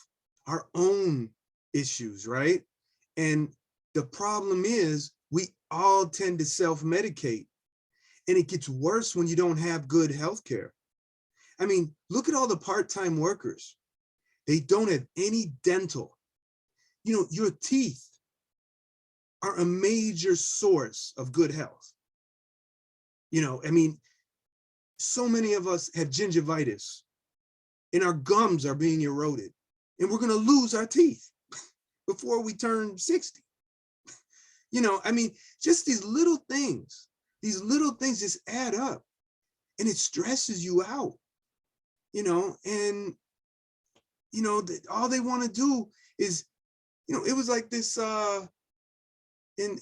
our own issues, right? And the problem is we all tend to self-medicate, and it gets worse when you don't have good health care. I mean, look at all the part-time workers. They don't have any dental. Your teeth are a major source of good health. I mean, so many of us have gingivitis, and our gums are being eroded, and we're going to lose our teeth before we turn 60. I mean, just these little things just add up, and it stresses you out, and, all they want to do is, it was like this in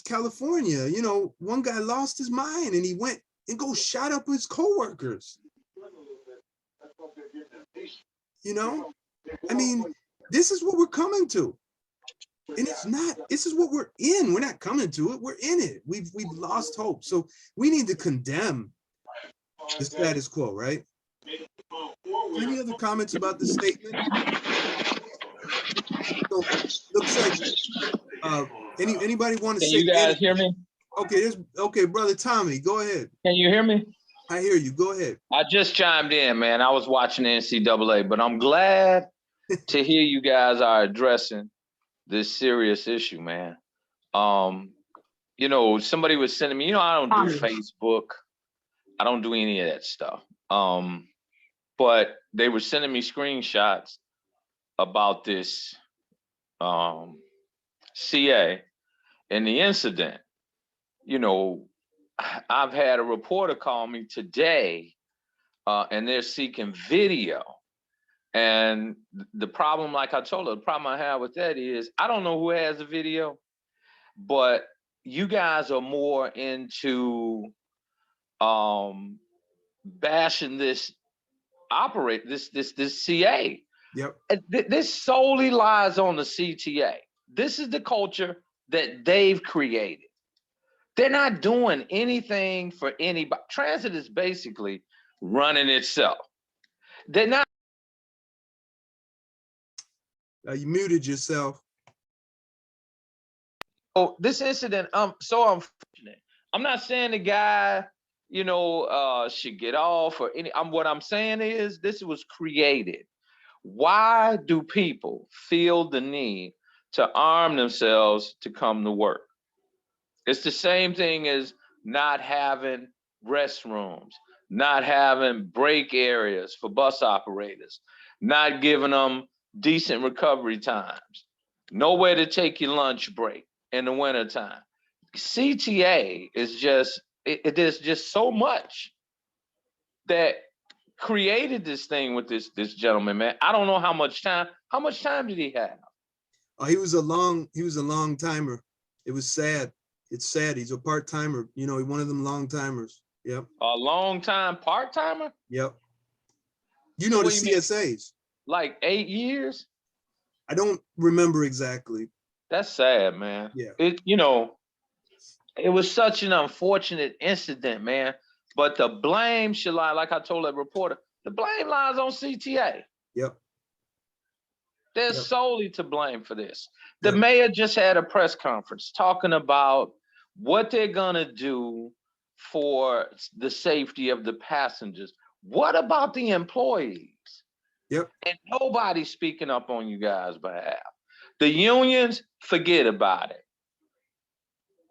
California, one guy lost his mind and he went and shot up his coworkers. I mean, this is what we're coming to. And this is what we're in. We're not coming to it, we're in it. We've lost hope. So we need to condemn the status quo, right? Any other comments about the statement? So looks like anybody want to say? Can you guys hear me? Okay, brother Tommy, go ahead. Can you hear me? I hear you. Go ahead. I just chimed in, man. I was watching the NCAA, but I'm glad to hear you guys are addressing this serious issue, man. Somebody was sending me, I don't do Facebook. I don't do any of that stuff. But they were sending me screenshots about this CA and the incident. I've had a reporter call me today, and they're seeking video. And the problem, like I told her, the problem I have with that is I don't know who has the video, but you guys are more into bashing this CA. Yep. This solely lies on the CTA. This is the culture that they've created. They're not doing anything for anybody. Transit is basically running itself. They're not. You muted yourself. Oh, this incident, so unfortunate. I'm not saying the guy, should get off or any. What I'm saying is this was created. Why do people feel the need to arm themselves to come to work? It's the same thing as not having restrooms, not having break areas for bus operators, not giving them decent recovery times, nowhere to take your lunch break in the wintertime. CTA is just, there's just so much that created this thing with this gentleman, man. I don't know how much time did he have? Oh, he was a long timer. It was sad. It's sad. He's a part-timer, you know, one of them long timers. Yep. A long time part-timer? Yep. You know, the What do you mean? CSAs. Like 8 years? I don't remember exactly. That's sad, man. Yeah. It, you know, it was such an unfortunate incident, man. But the blame should lie, like I told that reporter, the blame lies on CTA. Yep. They're Yep. solely to blame for this. The Yep. mayor just had a press conference talking about what they're gonna do for the safety of the passengers. What about the employees? Yep. And nobody's speaking up on you guys' behalf. The unions, forget about it.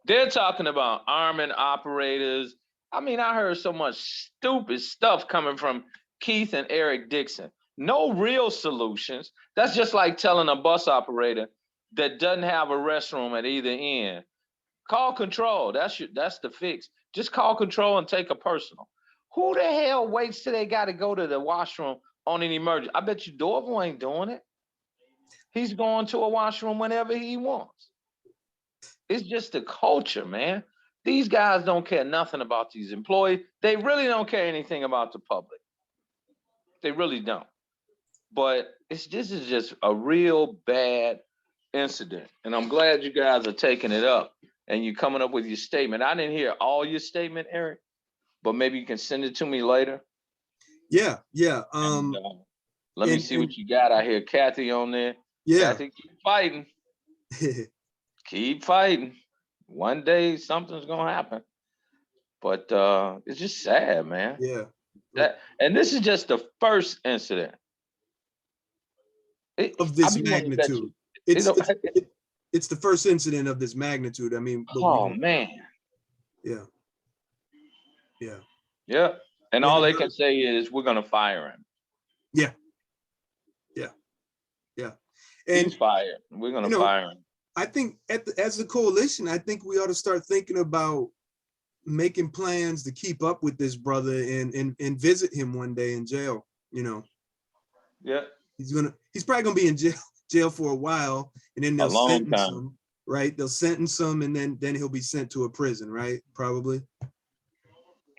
They're talking about arming operators. I mean, I heard so much stupid stuff coming from Keith and Eric Dixon. No real solutions. That's just like telling a bus operator that doesn't have a restroom at either end, call control. That's the fix. Just call control and take a personal. Who the hell waits till they got to go to the washroom on an emergency? I bet you Dorval ain't doing it. He's going to a washroom whenever he wants. It's just the culture, man. These guys don't care nothing about these employees. They really don't care anything about the public. They really don't. But this is just a real bad incident. And I'm glad you guys are taking it up and you're coming up with your statement. I didn't hear all your statement, Eric, but maybe you can send it to me later. Yeah. Yeah. Let me see what you got. I hear Kathy on there. Yeah. Kathy, keep fighting. Keep fighting. One day something's gonna happen. But it's just sad, man. Yeah. And this is just the first incident Of this magnitude. It's the first incident of this magnitude. I mean, oh man. Yeah. Yeah. Yeah. And all they can say is we're gonna fire him. Yeah. Yeah. Yeah. And he's fired. We're gonna fire him. I think as a coalition, I think we ought to start thinking about making plans to keep up with this brother and visit him one day in jail, you know. Yeah. He's probably gonna be in jail for a while, and then they'll sentence him, right? They'll sentence him, and then he'll be sent to a prison, right? Probably.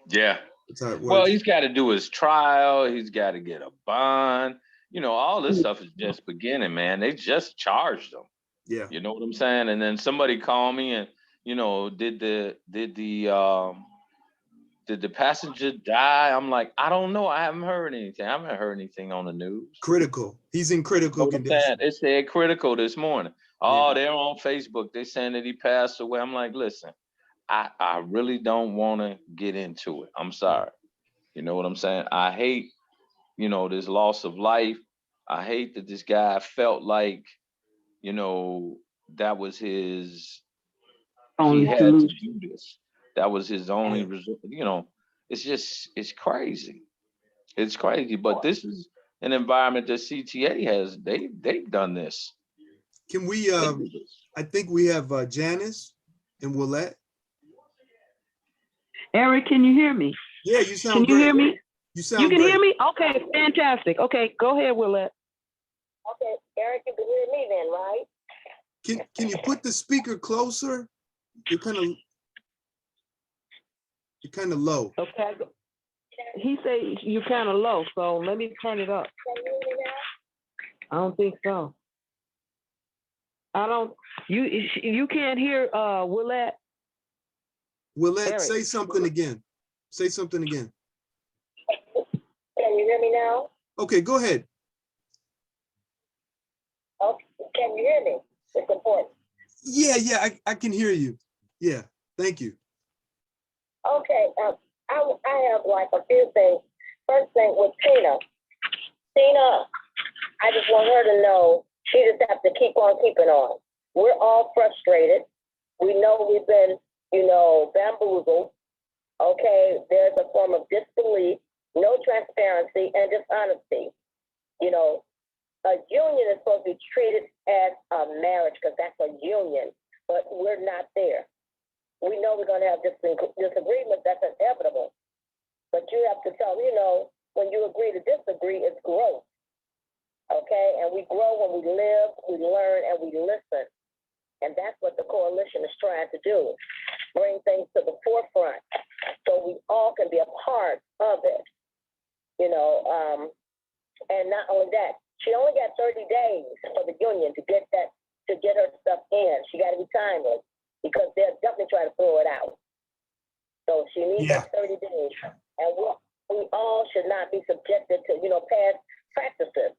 Yeah. That's how it works. Well, he's got to do his trial. He's got to get a bond. You know, all this stuff is just beginning, man. They just charged him. Yeah. You know what I'm saying? And then somebody called me and, you know, did the passenger die? I'm like, I don't know. I haven't heard anything. I haven't heard anything on the news. Critical. He's in critical condition. It said critical this morning. Oh, they're on Facebook. They're saying that he passed away. I'm like, listen, I really don't want to get into it. I'm sorry. You know what I'm saying? I hate, you know, this loss of life. I hate that this guy felt like, you know, that was his, he had to do this. That was his only result. You know, it's crazy. It's crazy. But this is an environment that CTA has. They've done this. Can we, I think we have Janice and Willette. Eric, can you hear me? Yeah, you sound Can you great. hear me? You sound You can great. hear me? Okay, fantastic. Okay, go ahead, Willette. Okay, Eric, you can hear me then, right? Can you put the speaker closer? You're kind of low. Okay. He said you're kind of low, so let me turn it up. Can you hear me now? I don't think so. You can't hear Willette. Willette, Eric. say something again. Say something again. Can you hear me now? Okay, go ahead. Okay, can you hear me? It's important. Yeah, I can hear you. Yeah, thank you. Okay, I have like a few things. First thing with Tina. Tina, I just want her to know she just has to keep on keeping on. We're all frustrated. We know we've been, you know, bamboozled. Okay, there's a form of disbelief, no transparency, and dishonesty. You know, a union is supposed to be treated as a marriage because that's a union, but we're not there. We know we're going to have disagreements, that's inevitable. But you have to tell, you know, when you agree to disagree, it's growth. Okay, and we grow when we live, we learn, and we listen. And that's what the coalition is trying to do. bring things to the forefront so we all can be a part of it, you know. And not only that, she only got 30 days for the union to get her stuff in. She got to be timely because they'll definitely try to throw it out. So she needs that 30 days. And we all should not be subjected to, you know, past practices.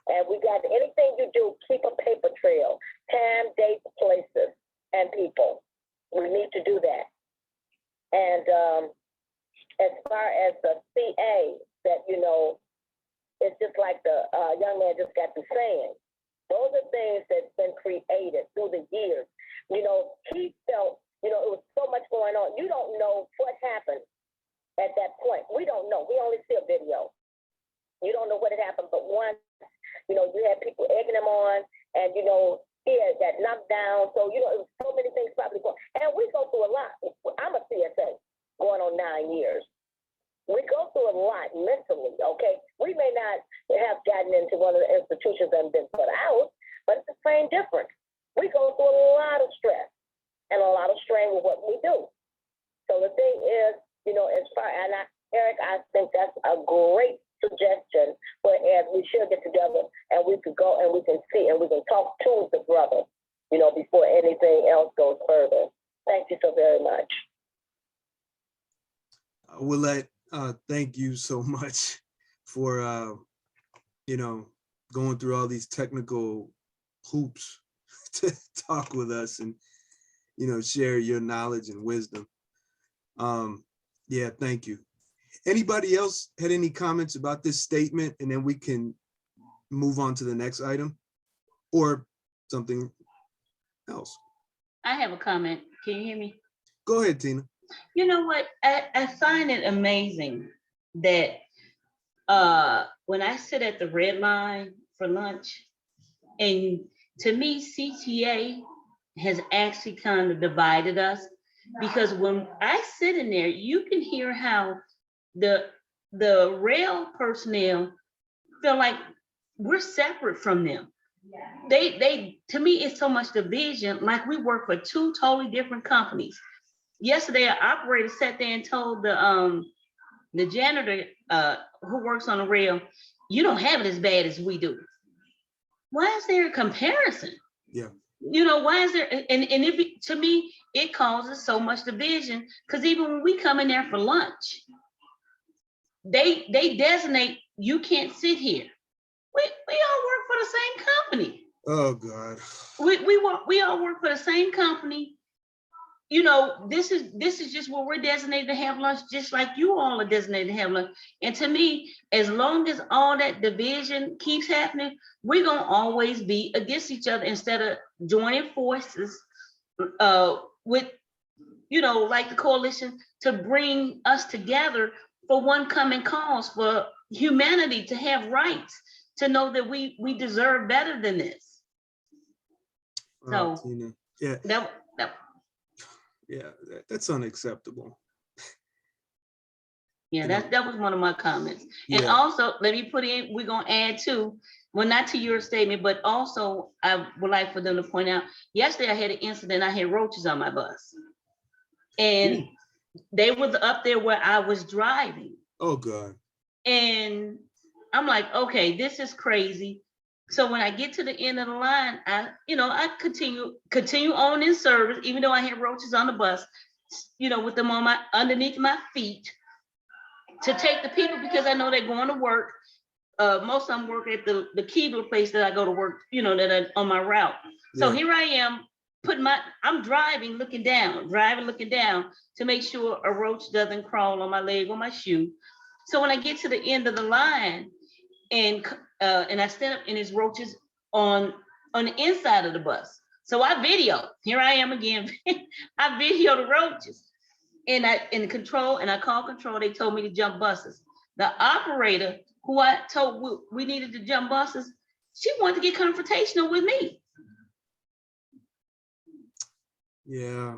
And we got anything you do, keep a paper trail, time, dates, places, and people. We need to do that. And as far as the CA, that, you know, it's just like the young man just got to saying, those are things that's been created through the years. You know, he felt, you know, it was so much going on. You don't know what happened at that point. We don't know. We only see a video. You don't know what had happened, but once, you know, you had people egging him on, and, you know, he had got knocked down. So, you know, it was so many things probably going. And we go through a lot. I'm a CSA going on 9 years. We go through a lot mentally, okay? We may not have gotten into one of the institutions and been put out, but it's the same difference. We go through a lot of stress and a lot of strain with what we do. So the thing is, you know, as far, and Eric, I think that's a great suggestion, whereas we should get together and we could go and we can see and we can talk to the brother, you know, before anything else goes further. Thank you so very much. Willette, thank you so much for, you know, going through all these technical hoops to talk with us and, you know, share your knowledge and wisdom. Yeah, thank you. Anybody else had any comments about this statement, and then we can move on to the next item or something else? I have a comment. Can you hear me? Go ahead, Tina. You know what? I find it amazing that when I sit at the red line for lunch, and to me, CTA has actually kind of divided us, because when I sit in there, you can hear how the rail personnel feel like we're separate from them. They to me, it's so much division, like we work for two totally different companies. Yesterday, an operator sat there and told the janitor who works on the rail, you don't have it as bad as we do. Why is there a comparison? Yeah. You know, why is there, and if to me, it causes so much division, because even when we come in there for lunch, they designate, you can't sit here. We all work for the same company. Oh God. We all work for the same company. You know, this is just where we're designated to have lunch, just like you all are designated to have lunch. And to me, as long as all that division keeps happening, we're gonna always be against each other instead of joining forces with, you know, like the coalition, to bring us together for one common cause, for humanity to have rights, to know that we deserve better than this. So Tina. Yeah. Yeah, that's unacceptable. Yeah, that was one of my comments. And also, let me put in, we're gonna add to, well, not to your statement, but also I would like for them to point out, yesterday I had an incident, I had roaches on my bus. And they was up there where I was driving. Oh God. And I'm like, okay, this is crazy. So when I get to the end of the line, I continue on in service, even though I had roaches on the bus, you know, with them on underneath my feet, to take the people, because I know they're going to work. Most of them work at the Keebler place that I go to work, you know, that are on my route. So here I am, I'm driving, looking down to make sure a roach doesn't crawl on my leg or my shoe. So when I get to the end of the line, and I stand up, and there's roaches on the inside of the bus. So I here I am again, I video the roaches. And I called control, they told me to jump buses. The operator who I told we needed to jump buses, she wanted to get confrontational with me. Yeah.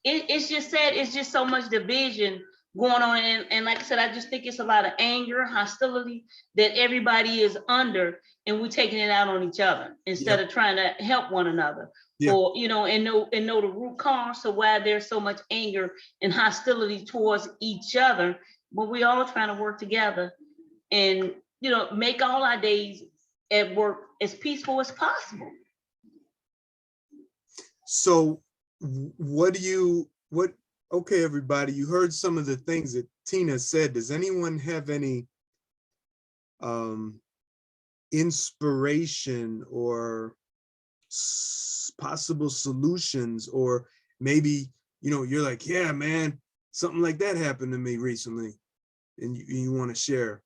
It's just sad, it's just so much division going on. And like I said, I just think it's a lot of anger, hostility that everybody is under, and we're taking it out on each other instead of trying to help one another. Or, you know, and know the root cause of why there's so much anger and hostility towards each other, but we all trying to work together and, you know, make all our days at work as peaceful as possible. So okay, everybody, you heard some of the things that Tina said. Does anyone have any inspiration or possible solutions, or maybe, you know, you're like, yeah, man, something like that happened to me recently, and you want to share?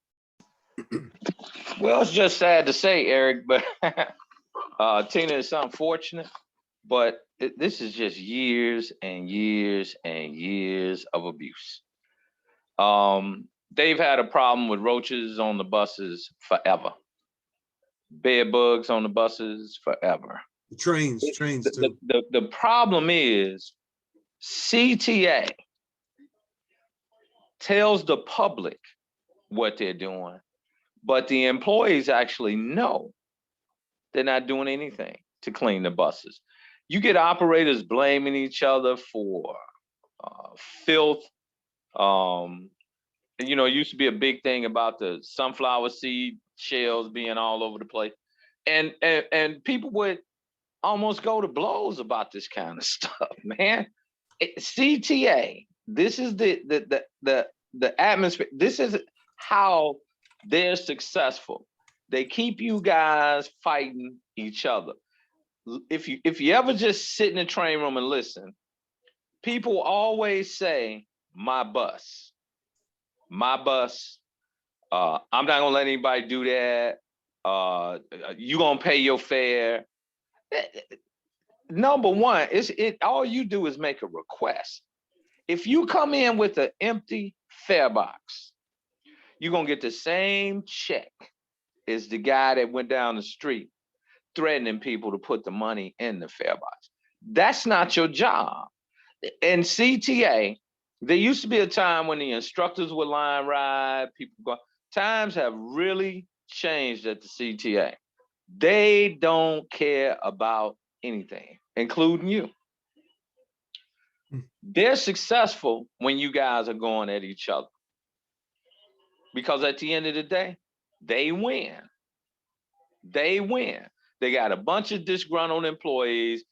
Well, it's just sad to say, Eric, but Tina, it's unfortunate, but this is just years and years and years of abuse. They've had a problem with roaches on the buses forever. Bed bugs on the buses forever. Trains too. The problem is CTA tells the public what they're doing, but the employees actually know they're not doing anything to clean the buses. You get operators blaming each other for filth. You know, it used to be a big thing about the sunflower seed shells being all over the place. And people would almost go to blows about this kind of stuff, man. CTA, this is the atmosphere. This is how they're successful. They keep you guys fighting each other. If you ever just sit in the train room and listen, people always say, my bus. I'm not gonna let anybody do that. You gonna pay your fare. Number one, all you do is make a request. If you come in with an empty fare box, you're gonna get the same check as the guy that went down the street threatening people to put the money in the fare box. That's not your job. In CTA, there used to be a time when the instructors would line ride, people go. Times have really changed at the CTA. They don't care about anything, including you. They're successful when you guys are going at each other, because at the end of the day, they win. They win. They got a bunch of disgruntled employees.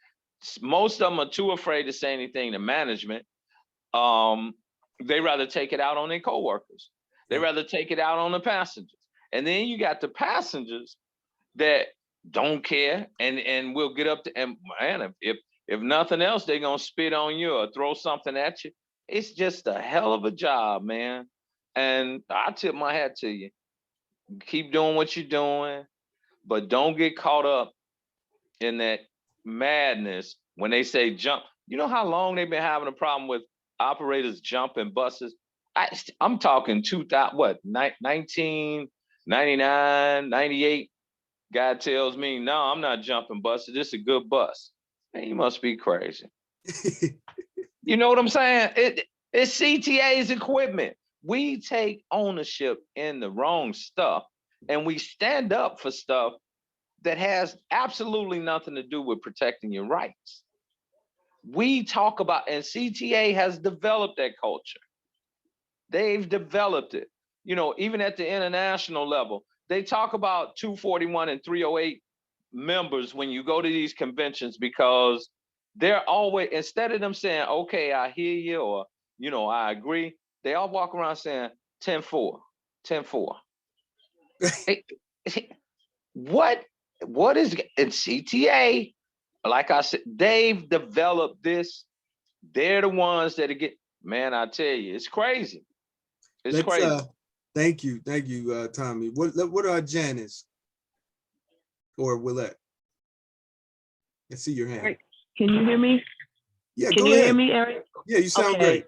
Most of them are too afraid to say anything to management. They rather take it out on their coworkers. They rather take it out on the passengers. And then you got the passengers that don't care and will get up to, and man, if nothing else, they're gonna spit on you or throw something at you. It's just a hell of a job, man. And I tip my hat to you. Keep doing what you're doing, but don't get caught up in that madness when they say jump. You know how long they've been having a problem with operators jumping buses? I'm talking 1999, 98. Guy tells me, no, I'm not jumping buses. This is a good bus. Man, you must be crazy. You know what I'm saying? It's CTA's equipment. We take ownership in the wrong stuff, and we stand up for stuff that has absolutely nothing to do with protecting your rights. We talk about, and CTA has developed that culture. They've developed it. You know, even at the international level, they talk about 241 and 308 members when you go to these conventions, because they're always, instead of them saying, okay, I hear you, or, you know, I agree, they all walk around saying 10-4, 10-4. What is in CTA? Like I said, they've developed this. They're the ones that get, man, I tell you, it's crazy. It's crazy. Thank you, Tommy. What are Janice or Willette? I see your hand. Can you hear me? Yeah, Can you hear me, Eric? Yeah, you sound great.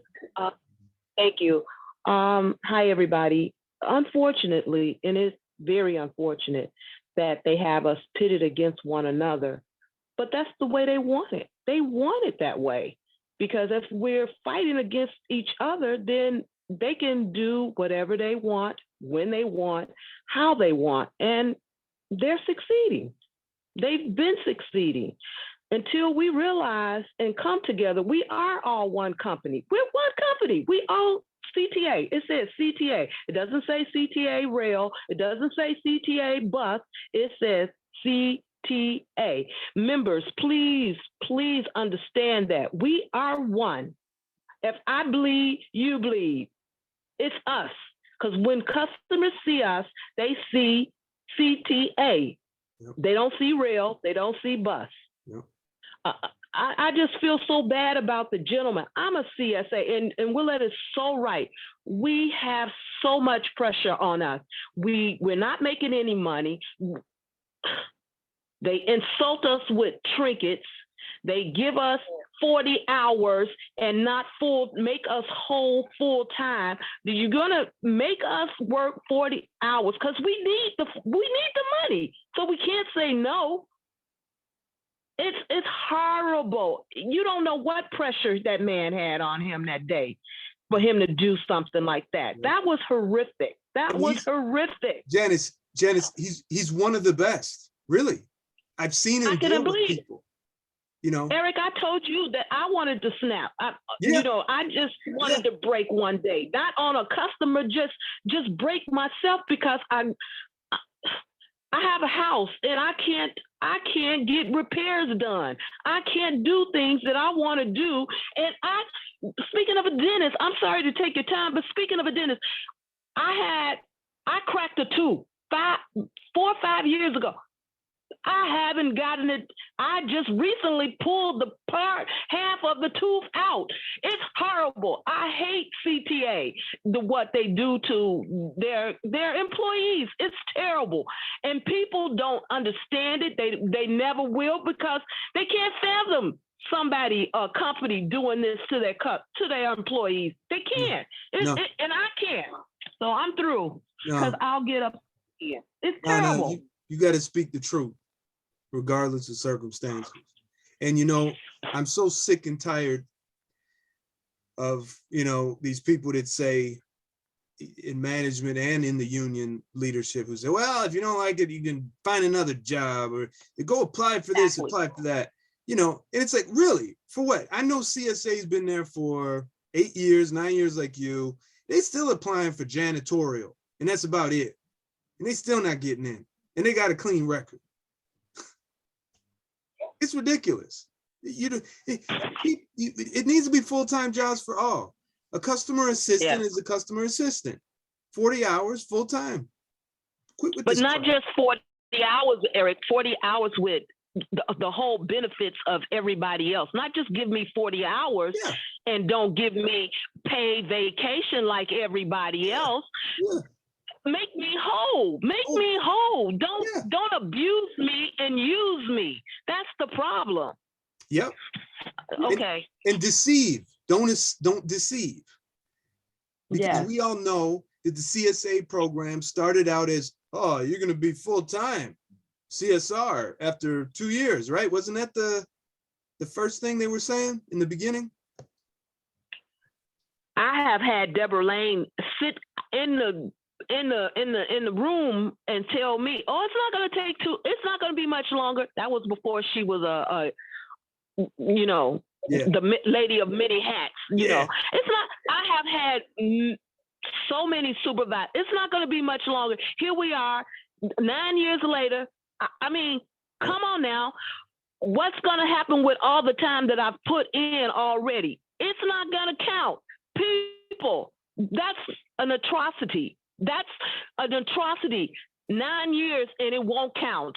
Thank you. Hi, everybody. Unfortunately, and it's very unfortunate that they have us pitted against one another, but that's the way they want it. They want it that way, because if we're fighting against each other, then they can do whatever they want, when they want, how they want, and they're succeeding. They've been succeeding until we realize and come together. We are all one company. We're one company. We all CTA. It says CTA. It doesn't say CTA rail. It doesn't say CTA bus. It says CTA. Members, please, please understand that we are one. If I bleed, you bleed. It's us. Because when customers see us, they see CTA. Yep. They don't see rail. They don't see bus. Yep. I just feel so bad about the gentleman. I'm a CSA, and Willette is so right. We have so much pressure on us. We're not making any money. They insult us with trinkets. They give us 40 hours and not make us whole full time. You're gonna make us work 40 hours because we need the money. So we can't say no. It's horrible. You don't know what pressure that man had on him that day for him to do something like that. That was horrific. That was horrific. Janice, he's one of the best, really. I've seen him deal with people. You know, Eric, I told you that I wanted to snap. You know, I just wanted to break one day, not on a customer, just break myself because I have a house and I can't get repairs done. I can't do things that I want to do. And speaking of a dentist, I'm sorry to take your time, but speaking of a dentist, I cracked a tooth 4 or 5 years ago. I haven't gotten it. I just recently pulled half of the tooth out. It's horrible. I hate CTA, what they do to their employees. It's terrible. And people don't understand it. They never will because they can't fathom a company doing this to their employees. They can't. And I can't. So I'm through because I'll get up here. It's terrible. You got to speak the truth, regardless of circumstances. And, you know, I'm so sick and tired of, you know, these people that say in management and in the union leadership who say, well, if you don't like it, you can find another job or go apply for this, apply for that. You know, and it's like, really, for what? I know CSA's been there for 8 years, 9 years like you. They still applying for janitorial, and that's about it. And they still not getting in. And they got a clean record. It's ridiculous. It needs to be full-time jobs for all. A customer assistant is a customer assistant. 40 hours full-time. Quit with this. But not just 40 hours, Eric, 40 hours with the whole benefits of everybody else. Not just give me 40 hours and don't give me paid vacation like everybody else. Yeah. Make me whole. Make me whole. Don't abuse me and use me. That's the problem. Yep. Okay. And deceive. Don't deceive. Because we all know that the CSA program started out as, oh, you're going to be full-time CSR after 2 years, right? Wasn't that the first thing they were saying in the beginning? I have had Deborah Lane sit in the room and tell me, oh, it's not going to be much longer. That was before she was the lady of many hats, you know. It's not, I have had so many supervisors. It's not going to be much longer. Here we are 9 years later. I mean, come on now. What's going to happen with all the time that I've put in already? It's not going to count. People, that's an atrocity. That's an atrocity. 9 years and it won't count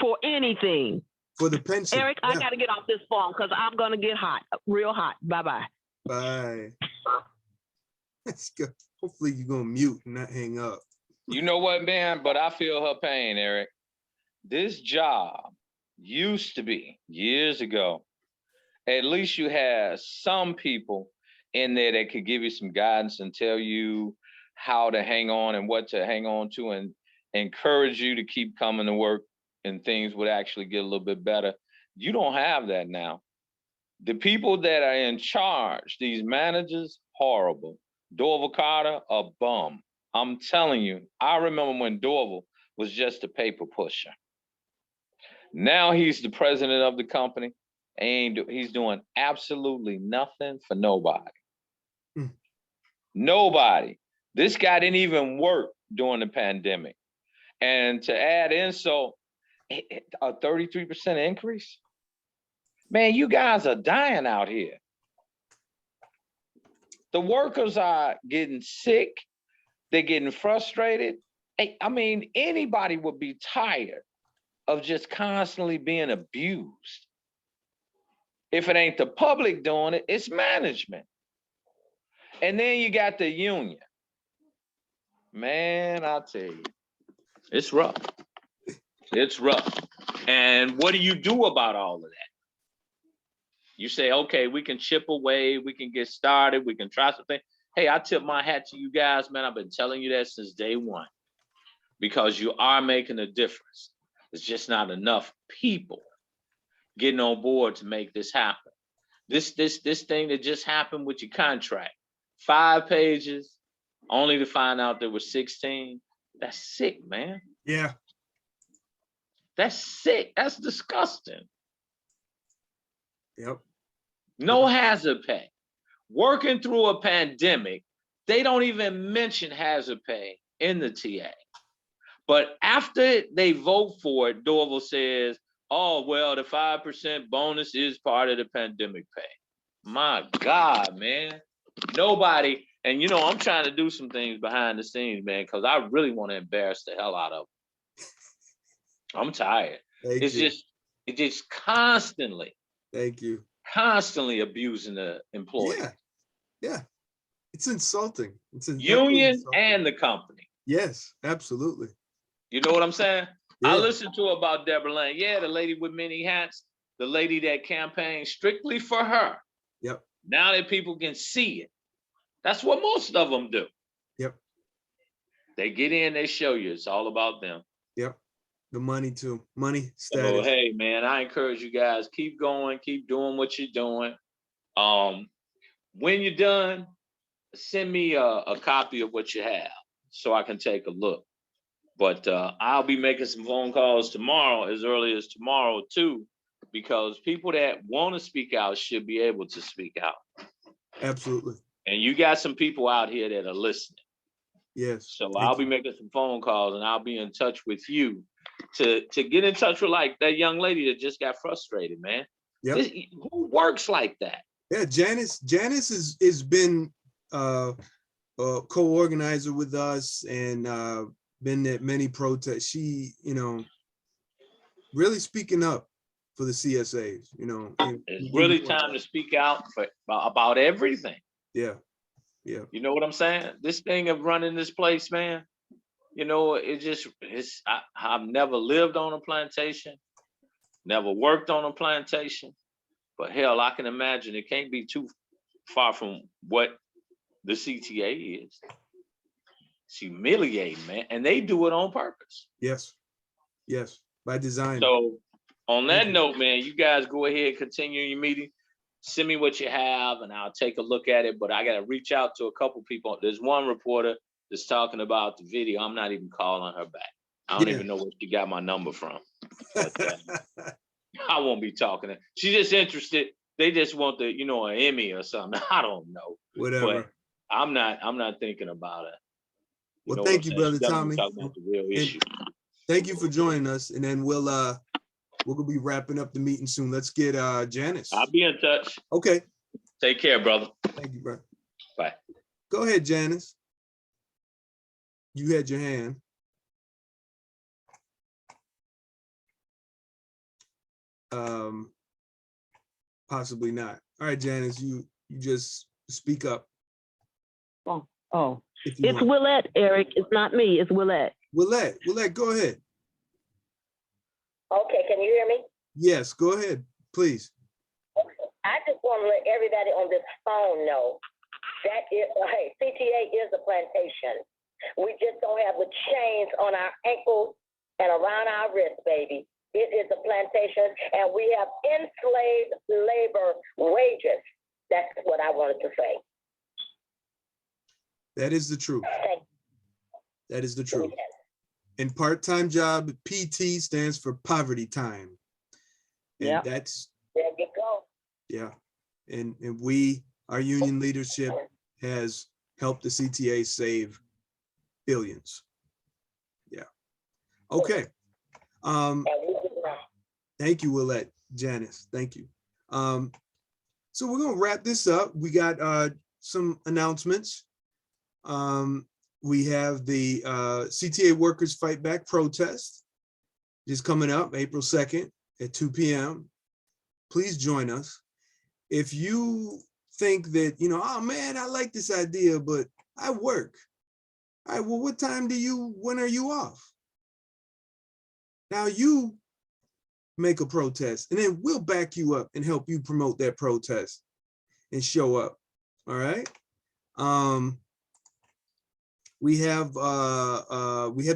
for anything. For the pension. Eric, I got to get off this phone because I'm going to get hot, real hot. Bye-bye. Bye. Let's go. Hopefully you're going to mute and not hang up. You know what, man? But I feel her pain, Eric. This job used to be, years ago, at least you had some people in there that could give you some guidance and tell you how to hang on and what to hang on to and encourage you to keep coming to work and things would actually get a little bit better. You don't have that now. The people that are in charge, these managers, horrible. Dorval Carter, a bum. I'm telling you, I remember when Dorval was just a paper pusher. Now he's the president of the company, and he's doing absolutely nothing for nobody. Nobody. This guy didn't even work during the pandemic. And to add insult, a 33% increase? Man, you guys are dying out here. The workers are getting sick. They're getting frustrated. I mean, anybody would be tired of just constantly being abused. If it ain't the public doing it, it's management. And then you got the union. Man, I'll tell you, it's rough. It's rough. And what do you do about all of that? You say, okay, we can chip away, we can get started, we can try something. Hey, I tip my hat to you guys, man. I've been telling you that since day one, because you are making a difference. There's just not enough people getting on board to make this happen. This thing that just happened with your contract, 5 pages, only to find out there were 16. That's sick, man. Yeah. That's sick. That's disgusting. Yep. No hazard pay. Working through a pandemic, they don't even mention hazard pay in the TA. But after they vote for it, Dorval says, oh, well, the 5% bonus is part of the pandemic pay. My God, man. Nobody, and you know, I'm trying to do some things behind the scenes, man, because I really want to embarrass the hell out of them. I'm tired. It's just constantly. Thank you. Constantly abusing the employee. Yeah. Yeah. It's insulting. It's union insulting. And the company. Yes, absolutely. You know what I'm saying? Yeah. I listened to about Deborah Lane. Yeah, the lady with many hats, the lady that campaigned strictly for her. Yep. Now that people can see it. That's what most of them do. Yep. They get in, they show you. It's all about them. Yep. The money too. Money, status. So, hey, man, I encourage you guys, keep going, keep doing what you're doing. When you're done, send me a copy of what you have so I can take a look. But I'll be making some phone calls tomorrow, as early as tomorrow too, because people that want to speak out should be able to speak out. Absolutely. And you got some people out here that are listening. Yes. So I'll be making some phone calls, and I'll be in touch with you to get in touch with, like, that young lady that just got frustrated, man. Yep. Who works like that? Yeah, Janice has been a co-organizer with us and been at many protests. She, you know, really speaking up for the CSAs, you know. It's really time to speak out about everything. Yeah. Yeah. You know what I'm saying? This thing of running this place, man, you know, I've never lived on a plantation, never worked on a plantation, but hell, I can imagine it can't be too far from what the CTA is. It's humiliating, man. And they do it on purpose. Yes. Yes. By design. So on that note, man, you guys go ahead and continue your meeting. Send me what you have and I'll take a look at it. But I got to reach out to a couple people. There's one reporter that's talking about the video. I'm not even calling her back. I don't even know where she got my number from. But, I won't be talking to her. She's just interested. They just want the, you know, an Emmy or something. I don't know. Whatever. But I'm not thinking about it. Well, thank you, Brother Tommy. Talking about the real issue. Thank you for joining us. And then we're gonna be wrapping up the meeting soon. Let's get Janice. I'll be in touch. Okay. Take care, brother. Thank you, brother. Bye. Go ahead, Janice. You had your hand. Possibly not. All right, Janice, you just speak up. Oh. It's Willette, Eric. It's not me. It's Willette. Willette, go ahead. Okay, can you hear me? Yes, go ahead, please. Okay. I just want to let everybody on this phone know that CTA is a plantation. We just don't have the chains on our ankles and around our wrists, baby. It is a plantation, and we have enslaved labor wages. That's what I wanted to say. That is the truth. That is the truth. And part-time job, PT stands for poverty time. And Yep. that's, There you go. yeah. And we, our union leadership has helped the CTA save billions. Yeah. Okay. Thank you, Willette, Janice. Thank you. So we're gonna wrap this up. We got some announcements. We have the CTA Workers Fight Back protest is coming up April 2nd at 2 p.m. Please join us. If you think that, you know, oh man, I like this idea, but I work. All right, well, what time when are you off? Now you make a protest and then we'll back you up and help you promote that protest and show up. All right. We have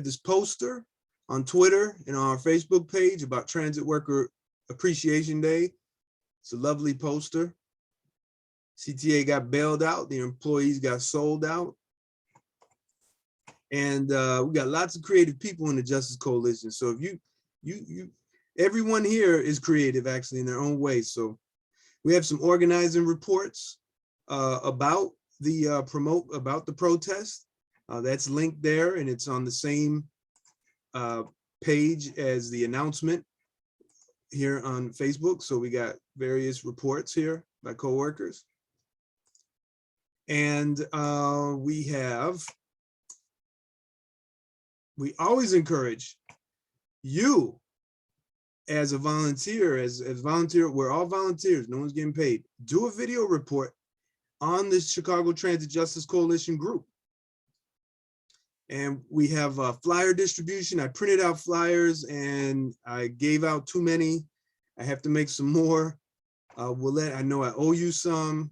this poster on Twitter and on our Facebook page about Transit Worker Appreciation Day. It's a lovely poster. CTA got bailed out, the employees got sold out. And we got lots of creative people in the Justice Coalition. So if everyone here is creative actually in their own way. So we have some organizing reports about the protest. That's linked there and it's on the same page as the announcement here on Facebook. So we got various reports here by coworkers. And we always encourage you as a volunteer, as volunteer, we're all volunteers, no one's getting paid. Do a video report on this Chicago Transit Justice Coalition group. And we have a flyer distribution. I printed out flyers and I gave out too many. I have to make some more. I know I owe you some.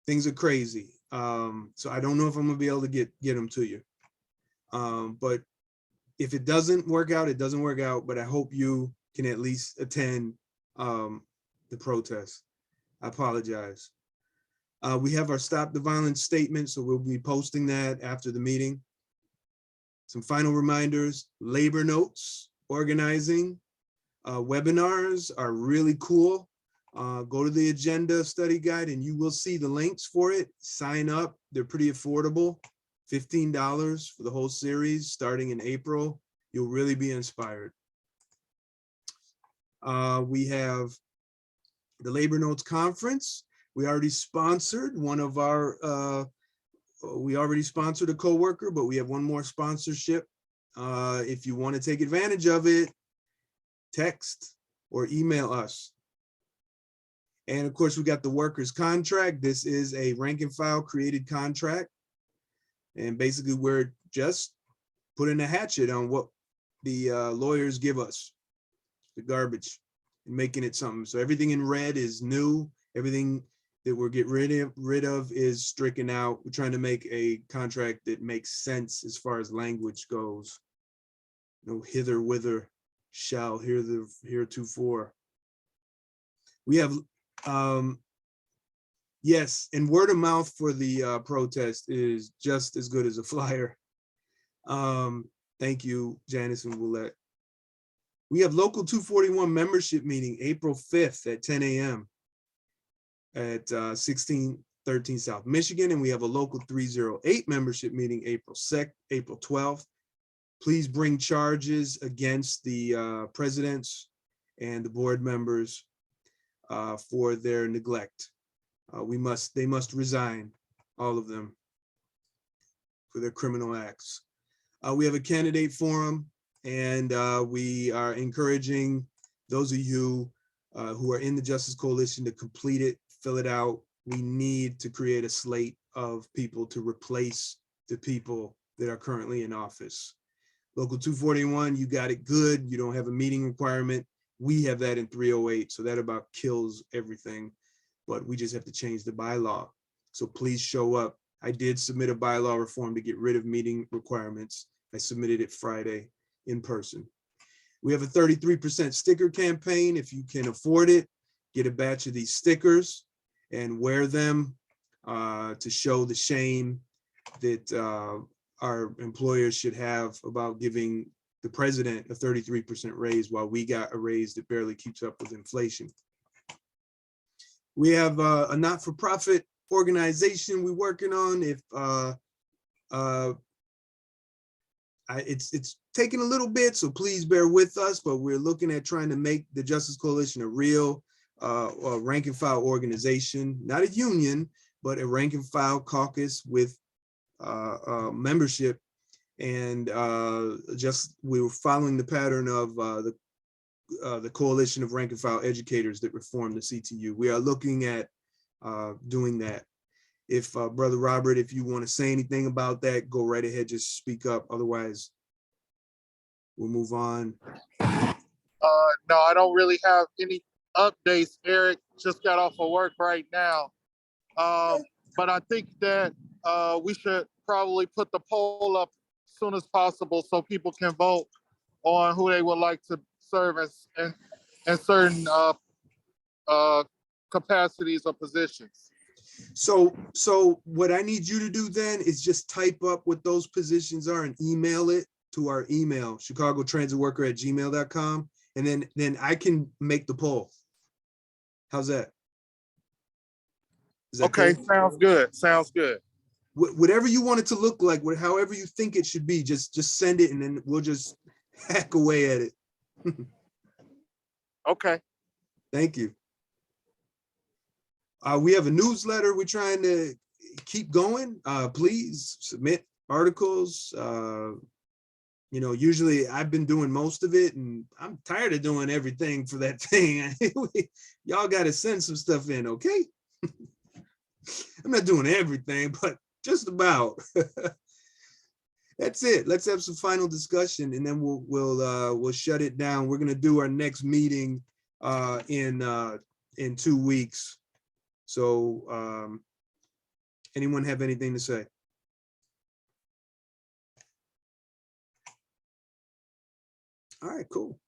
Things are crazy. So I don't know if I'm gonna be able to get them to you. But if it doesn't work out, it doesn't work out, but I hope you can at least attend the protest. I apologize. We have our Stop the Violence statement, so we'll be posting that after the meeting. Some final reminders, labor notes, organizing, webinars are really cool. Go to the agenda study guide and you will see the links for it. Sign up, they're pretty affordable. $15 for the whole series starting in April. You'll really be inspired. We have the Labor Notes Conference. We already sponsored one of our, we already sponsored a coworker, but we have one more sponsorship. If you want to take advantage of it, text or email us. And of course, we got the workers' contract. This is a rank and file created contract. And basically, we're just putting a hatchet on what the lawyers give us, the garbage, and making it something. So everything in red is new. Everything that we're getting rid of is stricken out. We're trying to make a contract that makes sense as far as language goes. No hither, whither, shall, heretofore. We have, yes, and word of mouth for the protest is just as good as a flyer. Thank you, Janice and Willette. We have local 241 membership meeting April 5th at 10 a.m. at 1613 South Michigan, and we have a local 308 membership meeting April 12th. Please bring charges against the presidents and the board members for their neglect. They must resign, all of them, for their criminal acts. We have a candidate forum, and we are encouraging those of you who are in the Justice Coalition to complete it, fill it out. We need to create a slate of people to replace the people that are currently in office. Local 241, you got it good. You don't have a meeting requirement. We have that in 308, so that about kills everything. But we just have to change the bylaw. So please show up. I did submit a bylaw reform to get rid of meeting requirements. I submitted it Friday in person. We have a 33% sticker campaign. If you can afford it, get a batch of these stickers and wear them to show the shame that our employers should have about giving the president a 33% raise while we got a raise that barely keeps up with inflation. We have a not-for-profit organization we're working on. If it's taking a little bit, so please bear with us, but we're looking at trying to make the Justice Coalition a real rank and file organization, not a union, but a rank and file caucus with membership. And just we were following the pattern of the Coalition of Rank and File Educators that reformed the CTU. We are looking at doing that. If Brother Robert, if you want to say anything about that, go right ahead, just speak up. Otherwise, we'll move on. No, I don't really have any updates. Eric just got off of work right now. But I think that we should probably put the poll up as soon as possible so people can vote on who they would like to serve in certain capacities or positions. So what I need you to do then is just type up what those positions are and email it to our email, chicagotransitworker@gmail.com, and then I can make the poll. How's that? Is that okay? cool? Sounds good. Sounds good. Whatever you want it to look like, however you think it should be, just send it, and then we'll just hack away at it. Okay. Thank you. We have a newsletter we're trying to keep going. Please submit articles. You know, usually I've been doing most of it, and I'm tired of doing everything for that thing. Y'all got to send some stuff in, okay? I'm not doing everything, but just about. That's it. Let's have some final discussion, and then we'll shut it down. We're gonna do our next meeting in 2 weeks. So anyone have anything to say? All right, cool.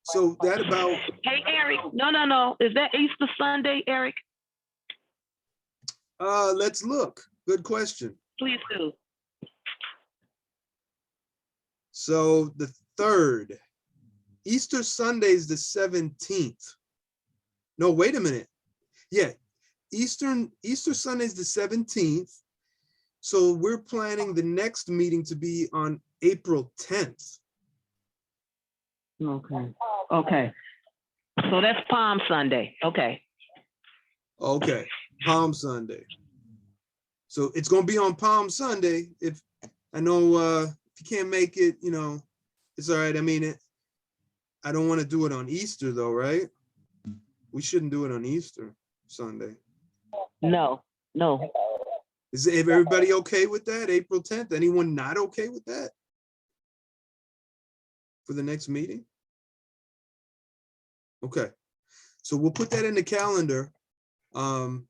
So that about. Hey, Eric. No. Is that Easter Sunday, Eric? Let's look. Good question. Please do. So the 3rd, Easter Sunday is the 17th. No, wait a minute. Yeah, Easter Sunday is the 17th. So we're planning the next meeting to be on April 10th. Okay. So that's Palm Sunday. Okay. Okay, Palm Sunday. So it's gonna be on Palm Sunday. If I know if you can't make it, you know, it's all right. I mean, I don't want to do it on Easter though, right? We shouldn't do it on Easter Sunday. No. Is everybody okay with that? April 10th? Anyone not okay with that? For the next meeting? Okay. So we'll put that in the calendar for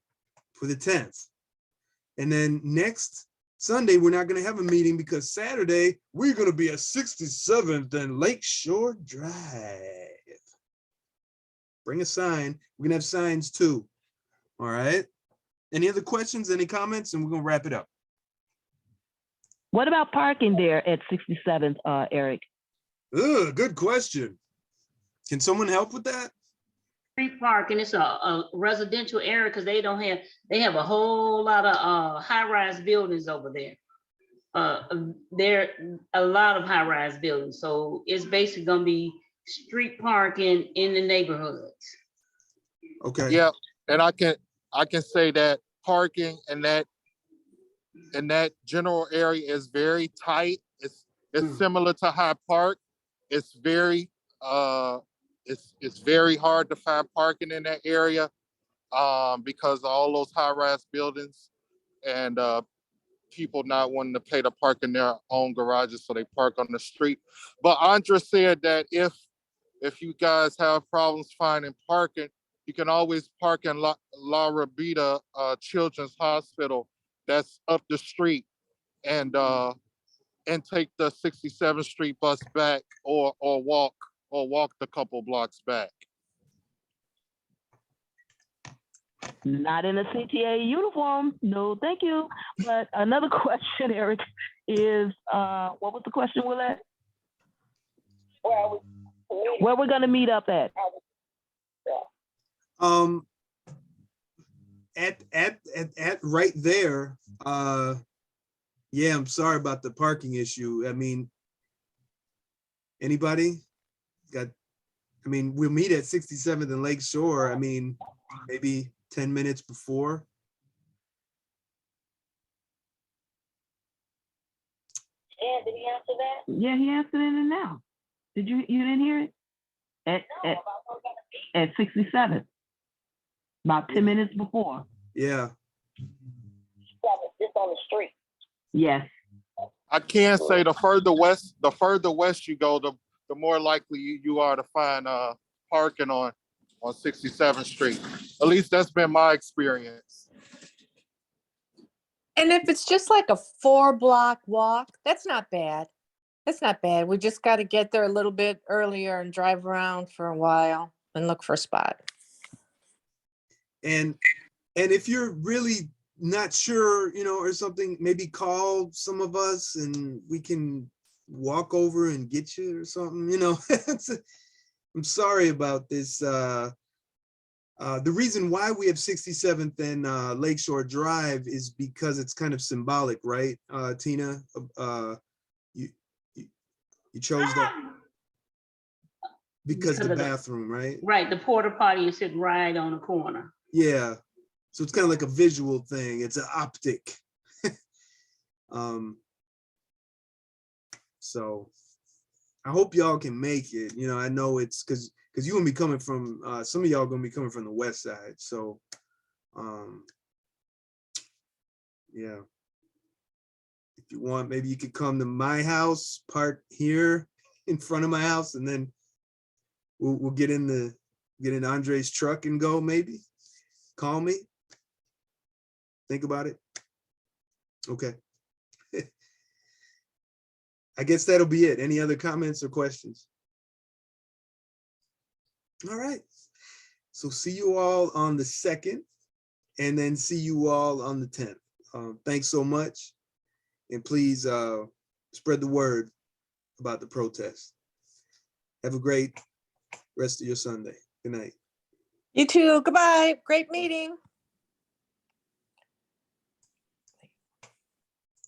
the 10th. And then next Sunday, we're not going to have a meeting because Saturday, we're going to be at 67th and Lakeshore Drive. Bring a sign. We're going to have signs too. All right. Any other questions, any comments? And we're going to wrap it up. What about parking there at 67th, Eric? Good question. Can someone help with that? Street parking, it's a residential area because they have a whole lot of high-rise buildings over there. There are a lot of high-rise buildings, so it's basically gonna be street parking in the neighborhoods. Okay. Yeah, and I can say that parking in that general area is very tight. It's similar to Hyde Park. It's very it's very hard to find parking in that area because of all those high-rise buildings and people not wanting to pay to park in their own garages, so they park on the street. But Andra said that if you guys have problems finding parking, you can always park in La Rabida Children's Hospital that's up the street and take the 67th Street bus back or walk the couple blocks back. Not in a CTA uniform. No, thank you. But another question, Eric, is what was the question, Willette? Where we're gonna meet up at? At right there. Yeah, I'm sorry about the parking issue. I mean, anybody got, I mean, we'll meet at 67th and Lake Shore. I mean, maybe 10 minutes before. Yeah, did he answer that? Yeah, he answered it now. You didn't hear it? At 67, about 10 minutes before. Yeah. It's on the street. Yes. I can say the further west you go, the more likely you are to find parking on 67th Street. At least that's been my experience. And if it's just like a 4-block walk, that's not bad. That's not bad. We just got to get there a little bit earlier and drive around for a while and look for a spot. And if you're really not sure, you know, or something, maybe call some of us and we can walk over and get you or something, you know. I'm sorry about this. The reason why we have 67th and Lakeshore Drive is because it's kind of symbolic, right, Tina? You chose that because the bathroom, right? Right, the porta potty is sitting right on the corner. Yeah, so it's kind of like a visual thing. It's an optic. So I hope y'all can make it. You know, I know it's because you're gonna be coming from some of y'all gonna be coming from the west side. So yeah. If you want, maybe you could come to my house, park here in front of my house, and then we'll get in Andre's truck and go. Maybe call me. Think about it. Okay. I guess that'll be it. Any other comments or questions? All right. So see you all on the 2nd, and then see you all on the 10th. Thanks so much. And please spread the word about the protest. Have a great rest of your Sunday. Good night. You too. Goodbye. Great meeting.